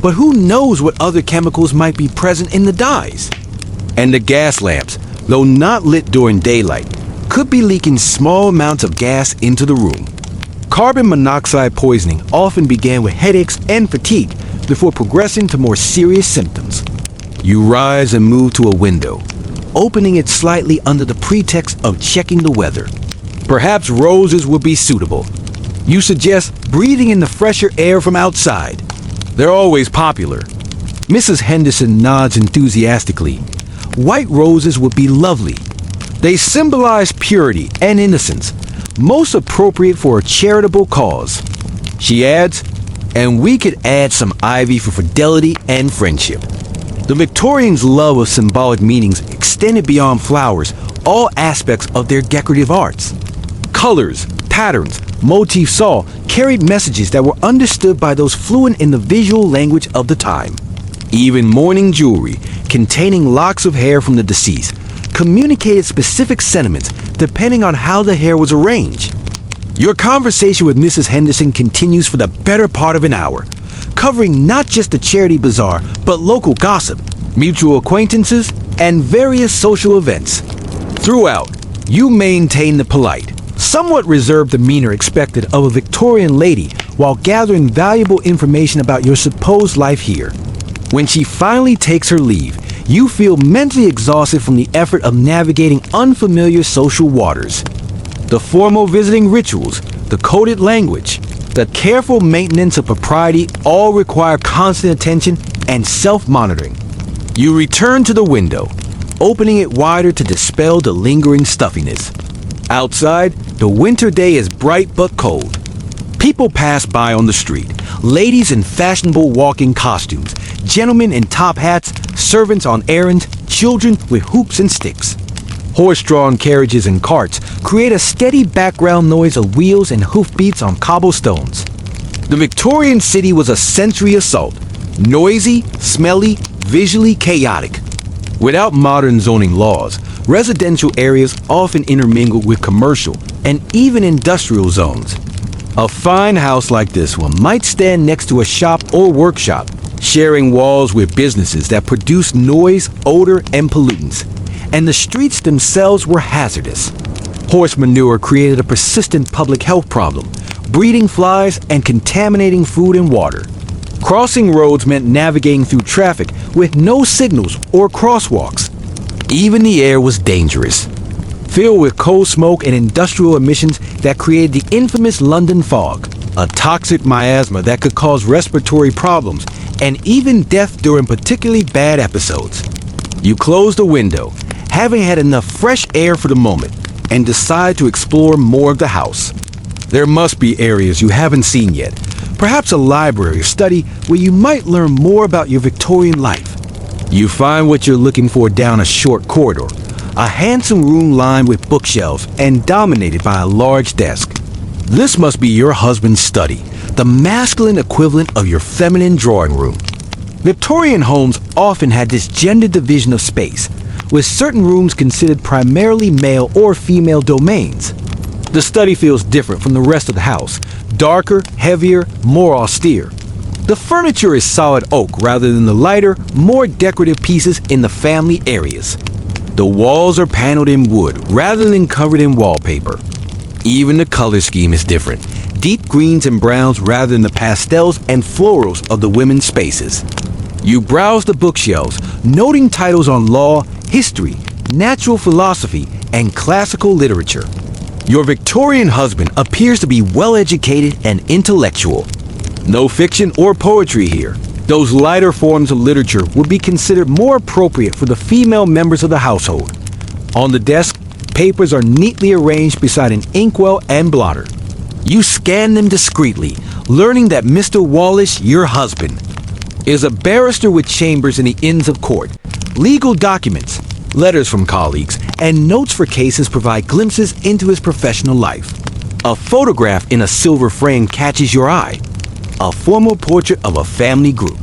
But who knows what other chemicals might be present in the dyes? And the gas lamps, though not lit during daylight, could be leaking small amounts of gas into the room. Carbon monoxide poisoning often began with headaches and fatigue before progressing to more serious symptoms. You rise and move to a window, opening it slightly under the pretext of checking the weather. Perhaps roses would be suitable. You suggest breathing in the fresher air from outside. They're always popular. Mrs. Henderson nods enthusiastically. White roses would be lovely. They symbolize purity and innocence, most appropriate for a charitable cause. She adds, and we could add some ivy for fidelity and friendship. The Victorians' love of symbolic meanings extended beyond flowers, all aspects of their decorative arts. Colors, patterns, motifs all carried messages that were understood by those fluent in the visual language of the time. Even mourning jewelry, containing locks of hair from the deceased, communicated specific sentiments depending on how the hair was arranged. Your conversation with Mrs. Henderson continues for the better part of an hour, covering not just the charity bazaar, but local gossip, mutual acquaintances, and various social events. Throughout, you maintain the polite, somewhat reserved demeanor expected of a Victorian lady while gathering valuable information about your supposed life here. When she finally takes her leave, you feel mentally exhausted from the effort of navigating unfamiliar social waters. The formal visiting rituals, the coded language, the careful maintenance of propriety all require constant attention and self-monitoring. You return to the window, opening it wider to dispel the lingering stuffiness. Outside, the winter day is bright but cold. People pass by on the street, ladies in fashionable walking costumes, gentlemen in top hats, servants on errands, children with hoops and sticks. Horse-drawn carriages and carts create a steady background noise of wheels and hoofbeats on cobblestones. The Victorian city was a sensory assault, noisy, smelly, visually chaotic. Without modern zoning laws, residential areas often intermingle with commercial and even industrial zones. A fine house like this one might stand next to a shop or workshop, sharing walls with businesses that produce noise, odor, and pollutants. And the streets themselves were hazardous. Horse manure created a persistent public health problem, breeding flies and contaminating food and water. Crossing roads meant navigating through traffic with no signals or crosswalks. Even the air was dangerous, filled with coal smoke and industrial emissions that created the infamous London fog, a toxic miasma that could cause respiratory problems and even death during particularly bad episodes. You close the window, having had enough fresh air for the moment, and decide to explore more of the house. There must be areas you haven't seen yet, perhaps a library or study where you might learn more about your Victorian life. You find what you're looking for down a short corridor, a handsome room lined with bookshelves and dominated by a large desk. This must be your husband's study, the masculine equivalent of your feminine drawing room. Victorian homes often had this gender division of space, with certain rooms considered primarily male or female domains. The study feels different from the rest of the house, darker, heavier, more austere. The furniture is solid oak rather than the lighter, more decorative pieces in the family areas. The walls are paneled in wood rather than covered in wallpaper. Even the color scheme is different, deep greens and browns rather than the pastels and florals of the women's spaces. You browse the bookshelves, noting titles on law, history, natural philosophy, and classical literature. Your Victorian husband appears to be well-educated and intellectual. No fiction or poetry here. Those lighter forms of literature would be considered more appropriate for the female members of the household. On the desk, papers are neatly arranged beside an inkwell and blotter. You scan them discreetly, learning that Mr. Wallace, your husband, is a barrister with chambers in the Inns of Court. Legal documents, letters from colleagues, and notes for cases provide glimpses into his professional life. A photograph in a silver frame catches your eye. A formal portrait of a family group.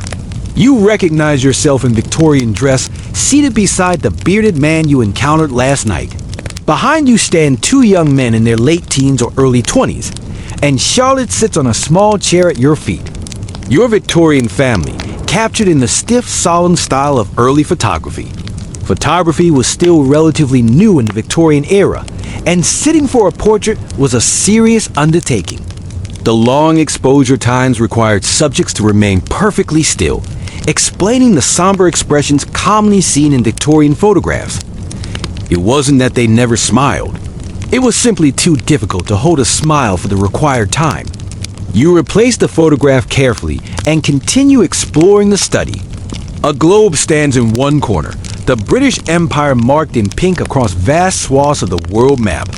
You recognize yourself in Victorian dress, seated beside the bearded man you encountered last night. Behind you stand two young men in their late teens or early 20s, and Charlotte sits on a small chair at your feet. Your Victorian family, captured in the stiff, solemn style of early photography. Photography was still relatively new in the Victorian era, and sitting for a portrait was a serious undertaking. The long exposure times required subjects to remain perfectly still, explaining the somber expressions commonly seen in Victorian photographs. It wasn't that they never smiled. It was simply too difficult to hold a smile for the required time. You replace the photograph carefully and continue exploring the study. A globe stands in one corner, the British Empire marked in pink across vast swaths of the world map.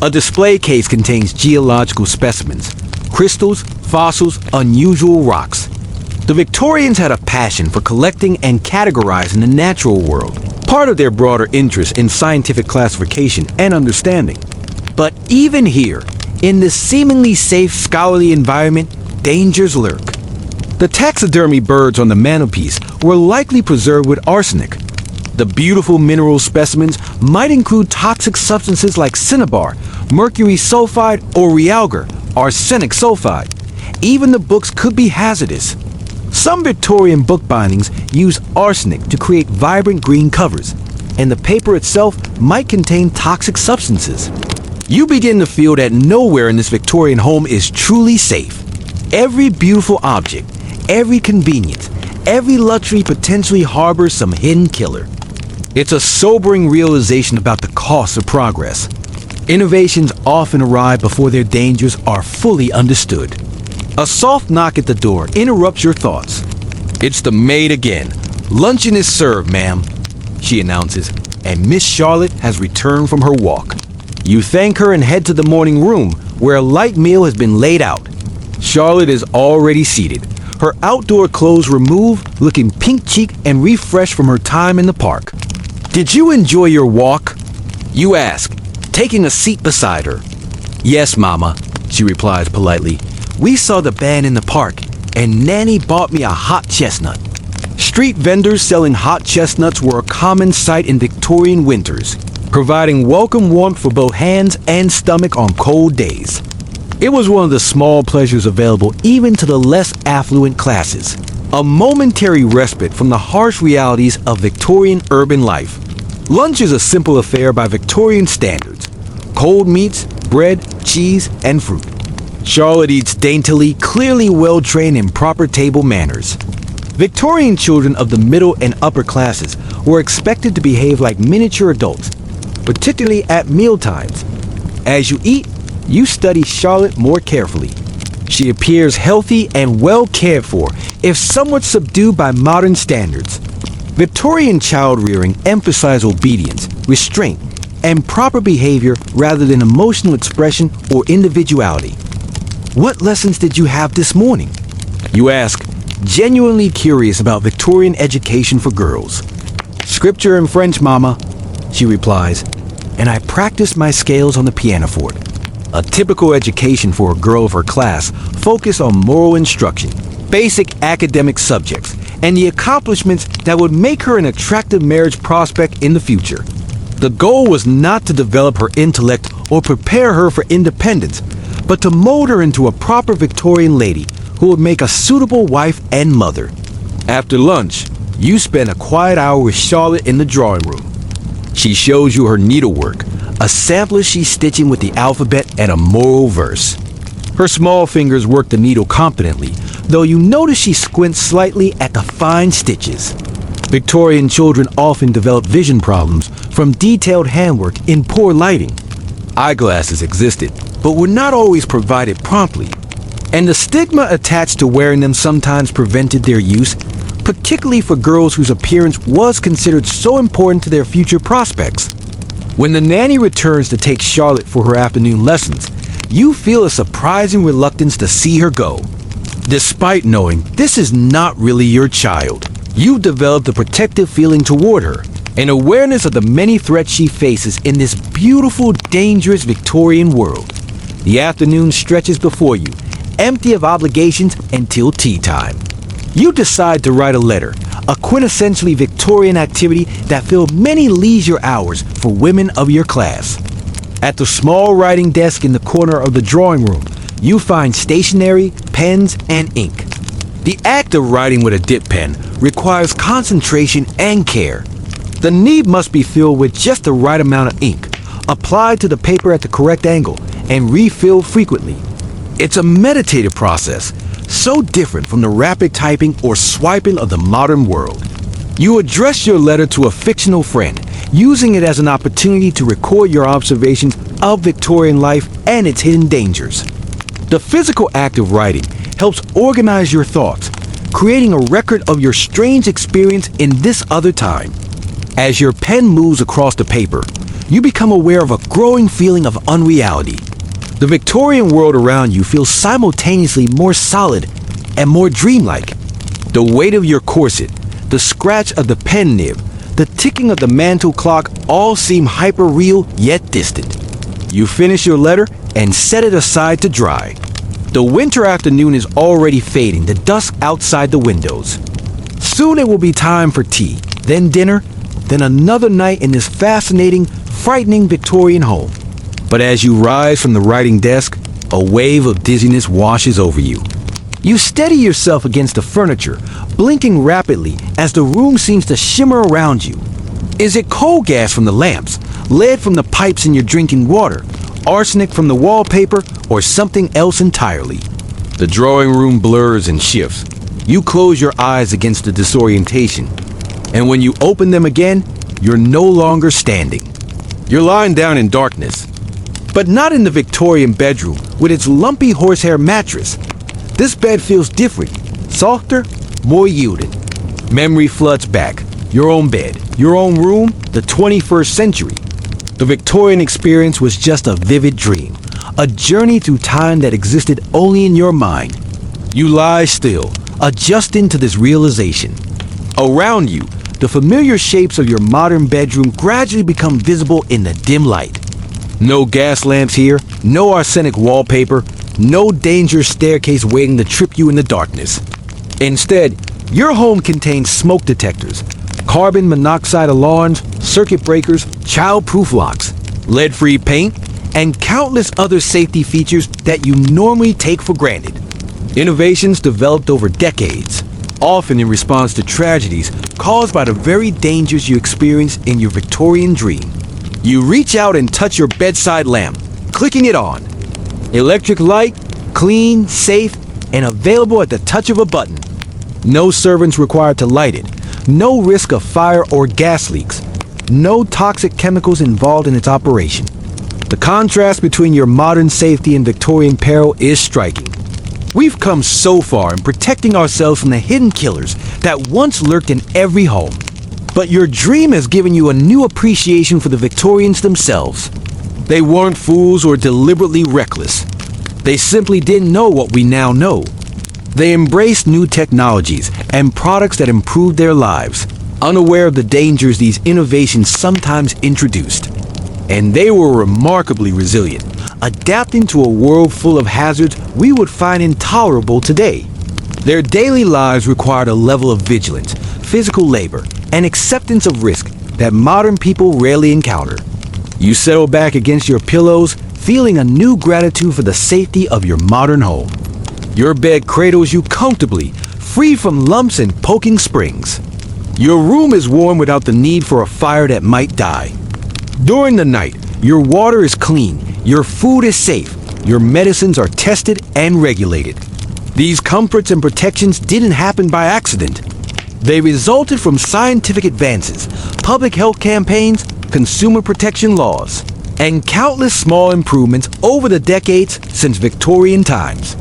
A display case contains geological specimens, crystals, fossils, unusual rocks. The Victorians had a passion for collecting and categorizing the natural world, part of their broader interest in scientific classification and understanding. But even here, in this seemingly safe scholarly environment, dangers lurk. The taxidermy birds on the mantelpiece were likely preserved with arsenic. The beautiful mineral specimens might include toxic substances like cinnabar, mercury sulfide, or realgar, arsenic sulfide. Even the books could be hazardous. Some Victorian book bindings use arsenic to create vibrant green covers, and the paper itself might contain toxic substances. You begin to feel that nowhere in this Victorian home is truly safe. Every beautiful object, every convenience, every luxury potentially harbors some hidden killer. It's a sobering realization about the cost of progress. Innovations often arrive before their dangers are fully understood. A soft knock at the door interrupts your thoughts. It's the maid again. "Luncheon is served, ma'am," she announces, and Miss Charlotte has returned from her walk. You thank her and head to the morning room, where a light meal has been laid out. Charlotte is already seated, her outdoor clothes removed, looking pink-cheeked and refreshed from her time in the park. "Did you enjoy your walk?" you ask, taking a seat beside her. "Yes, Mama," she replies politely. "We saw the band in the park, and Nanny bought me a hot chestnut." Street vendors selling hot chestnuts were a common sight in Victorian winters, providing welcome warmth for both hands and stomach on cold days. It was one of the small pleasures available even to the less affluent classes, a momentary respite from the harsh realities of Victorian urban life. Lunch is a simple affair by Victorian standards: cold meats, bread, cheese, and fruit. Charlotte eats daintily, clearly well-trained in proper table manners. Victorian children of the middle and upper classes were expected to behave like miniature adults, particularly at mealtimes. As you eat, you study Charlotte more carefully. She appears healthy and well cared for, if somewhat subdued by modern standards. Victorian child-rearing emphasized obedience, restraint, and proper behavior rather than emotional expression or individuality. "What lessons did you have this morning?" you ask, genuinely curious about Victorian education for girls. "Scripture and French, Mama," she replies, "and I practiced my scales on the pianoforte." A typical education for a girl of her class focused on moral instruction, basic academic subjects, and the accomplishments that would make her an attractive marriage prospect in the future. The goal was not to develop her intellect or prepare her for independence, but to mold her into a proper Victorian lady who would make a suitable wife and mother. After lunch, you spend a quiet hour with Charlotte in the drawing room. She shows you her needlework, a sampler she's stitching with the alphabet and a moral verse. Her small fingers work the needle confidently, though you notice she squints slightly at the fine stitches. Victorian children often develop vision problems from detailed handwork in poor lighting. Eyeglasses existed, but were not always provided promptly, and the stigma attached to wearing them sometimes prevented their use, particularly for girls whose appearance was considered so important to their future prospects. When the nanny returns to take Charlotte for her afternoon lessons, you feel a surprising reluctance to see her go. Despite knowing this is not really your child, you've developed a protective feeling toward her, an awareness of the many threats she faces in this beautiful, dangerous Victorian world. The afternoon stretches before you, empty of obligations until tea time. You decide to write a letter, a quintessentially Victorian activity that filled many leisure hours for women of your class. At the small writing desk in the corner of the drawing room, you find stationery, pens, and ink. The act of writing with a dip pen requires concentration and care. The nib must be filled with just the right amount of ink, applied to the paper at the correct angle, and refilled frequently. It's a meditative process, so different from the rapid typing or swiping of the modern world. You address your letter to a fictional friend, using it as an opportunity to record your observations of Victorian life and its hidden dangers. The physical act of writing helps organize your thoughts, creating a record of your strange experience in this other time. As your pen moves across the paper, you become aware of a growing feeling of unreality. The Victorian world around you feels simultaneously more solid and more dreamlike. The weight of your corset, the scratch of the pen nib, the ticking of the mantle clock all seem hyper-real yet distant. You finish your letter and set it aside to dry. The winter afternoon is already fading, the dusk outside the windows. Soon it will be time for tea, then dinner, then another night in this fascinating, frightening Victorian home. But as you rise from the writing desk, a wave of dizziness washes over you. You steady yourself against the furniture, blinking rapidly as the room seems to shimmer around you. Is it coal gas from the lamps, lead from the pipes in your drinking water, arsenic from the wallpaper or something else entirely. The drawing room blurs and shifts. You close your eyes against the disorientation, and when you open them again, you're no longer standing. You're lying down in darkness, but not in the Victorian bedroom with its lumpy horsehair mattress. This bed feels different, softer, more yielding. Memory floods back. Your own bed, your own room, the 21st century. The Victorian experience was just a vivid dream, a journey through time that existed only in your mind. You lie still, adjusting to this realization. Around you, the familiar shapes of your modern bedroom gradually become visible in the dim light. No gas lamps here, no arsenic wallpaper, no dangerous staircase waiting to trip you in the darkness. Instead, your home contains smoke detectors, carbon monoxide alarms, circuit breakers, child-proof locks, lead-free paint, and countless other safety features that you normally take for granted. Innovations developed over decades, often in response to tragedies caused by the very dangers you experience in your Victorian dream. You reach out and touch your bedside lamp, clicking it on. Electric light, clean, safe, and available at the touch of a button. No servants required to light it. No risk of fire or gas leaks. No toxic chemicals involved in its operation. The contrast between your modern safety and Victorian peril is striking. We've come so far in protecting ourselves from the hidden killers that once lurked in every home. But your dream has given you a new appreciation for the Victorians themselves. They weren't fools or deliberately reckless. They simply didn't know what we now know. They embraced new technologies and products that improved their lives, unaware of the dangers these innovations sometimes introduced. And they were remarkably resilient, adapting to a world full of hazards we would find intolerable today. Their daily lives required a level of vigilance, physical labor, and acceptance of risk that modern people rarely encounter. You settle back against your pillows, feeling a new gratitude for the safety of your modern home. Your bed cradles you comfortably, free from lumps and poking springs. Your room is warm without the need for a fire that might die. During the night, your water is clean, your food is safe, your medicines are tested and regulated. These comforts and protections didn't happen by accident. They resulted from scientific advances, public health campaigns, consumer protection laws, and countless small improvements over the decades since Victorian times.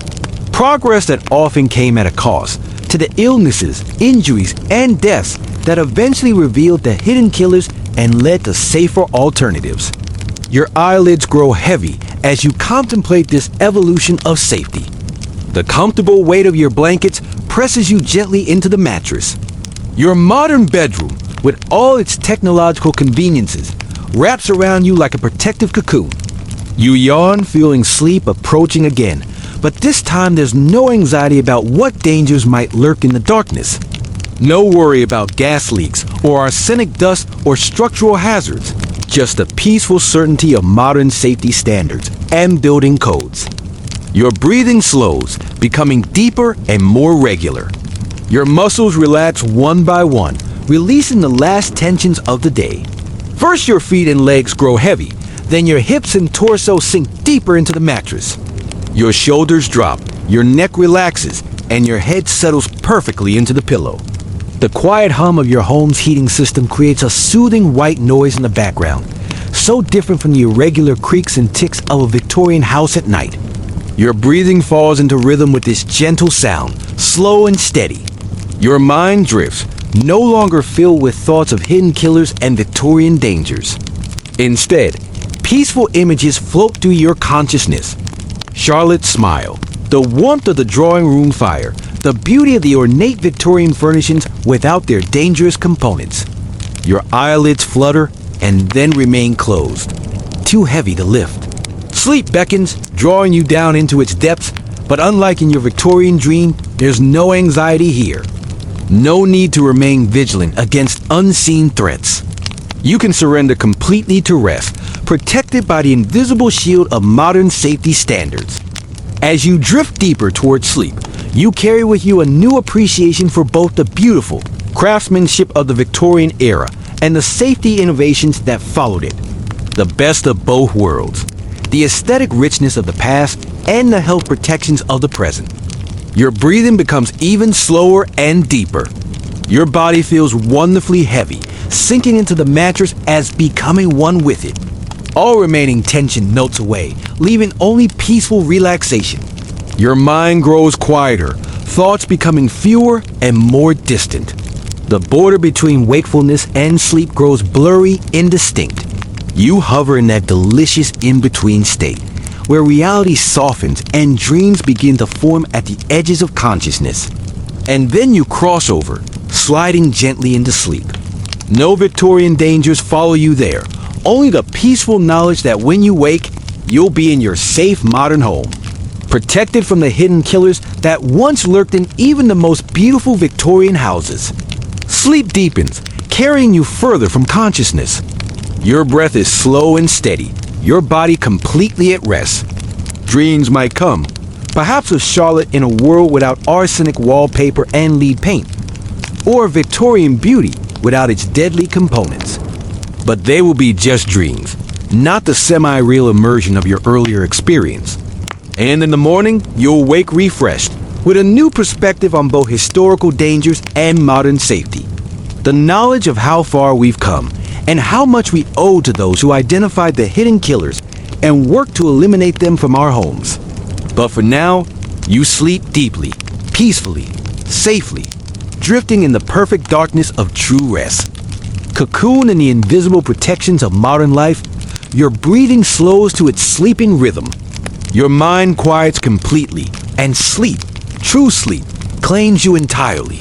Progress that often came at a cost to the illnesses, injuries, and deaths that eventually revealed the hidden killers and led to safer alternatives. Your eyelids grow heavy as you contemplate this evolution of safety. The comfortable weight of your blankets presses you gently into the mattress. Your modern bedroom, with all its technological conveniences, wraps around you like a protective cocoon. You yawn, feeling sleep approaching again, but this time there's no anxiety about what dangers might lurk in the darkness. No worry about gas leaks or arsenic dust or structural hazards. Just the peaceful certainty of modern safety standards and building codes. Your breathing slows, becoming deeper and more regular. Your muscles relax one by one, releasing the last tensions of the day. First, your feet and legs grow heavy, then your hips and torso sink deeper into the mattress. Your shoulders drop, your neck relaxes, and your head settles perfectly into the pillow. The quiet hum of your home's heating system creates a soothing white noise in the background, so different from the irregular creaks and ticks of a Victorian house at night. Your breathing falls into rhythm with this gentle sound, slow and steady. Your mind drifts, no longer filled with thoughts of hidden killers and Victorian dangers. Instead, peaceful images float through your consciousness. Charlotte's smile, the warmth of the drawing room fire, the beauty of the ornate Victorian furnishings without their dangerous components. Your eyelids flutter and then remain closed, too heavy to lift. Sleep beckons, drawing you down into its depths, but unlike in your Victorian dream, there's no anxiety here. No need to remain vigilant against unseen threats. You can surrender completely to rest, protected by the invisible shield of modern safety standards. As you drift deeper towards sleep, you carry with you a new appreciation for both the beautiful craftsmanship of the Victorian era and the safety innovations that followed it. The best of both worlds. the aesthetic richness of the past, and the health protections of the present. Your breathing becomes even slower and deeper. Your body feels wonderfully heavy, sinking into the mattress as becoming one with it. All remaining tension melts away, leaving only peaceful relaxation. Your mind grows quieter, thoughts becoming fewer and more distant. The border between wakefulness and sleep grows blurry, indistinct. You hover in that delicious in-between state, where reality softens and dreams begin to form at the edges of consciousness. And then you cross over, sliding gently into sleep. No Victorian dangers follow you there, only the peaceful knowledge that when you wake, you'll be in your safe modern home, protected from the hidden killers that once lurked in even the most beautiful Victorian houses. Sleep deepens, carrying you further from consciousness. Your breath is slow and steady, your body completely at rest. Dreams might come, perhaps of Charlotte in a world without arsenic wallpaper and lead paint, or Victorian beauty without its deadly components. But they will be just dreams, not the semi-real immersion of your earlier experience. And in the morning, you'll wake refreshed, with a new perspective on both historical dangers and modern safety. The knowledge of how far we've come, and how much we owe to those who identified the hidden killers and worked to eliminate them from our homes. But for now, you sleep deeply, peacefully, safely, drifting in the perfect darkness of true rest. Cocooned in the invisible protections of modern life, your breathing slows to its sleeping rhythm. Your mind quiets completely, and sleep, true sleep, claims you entirely.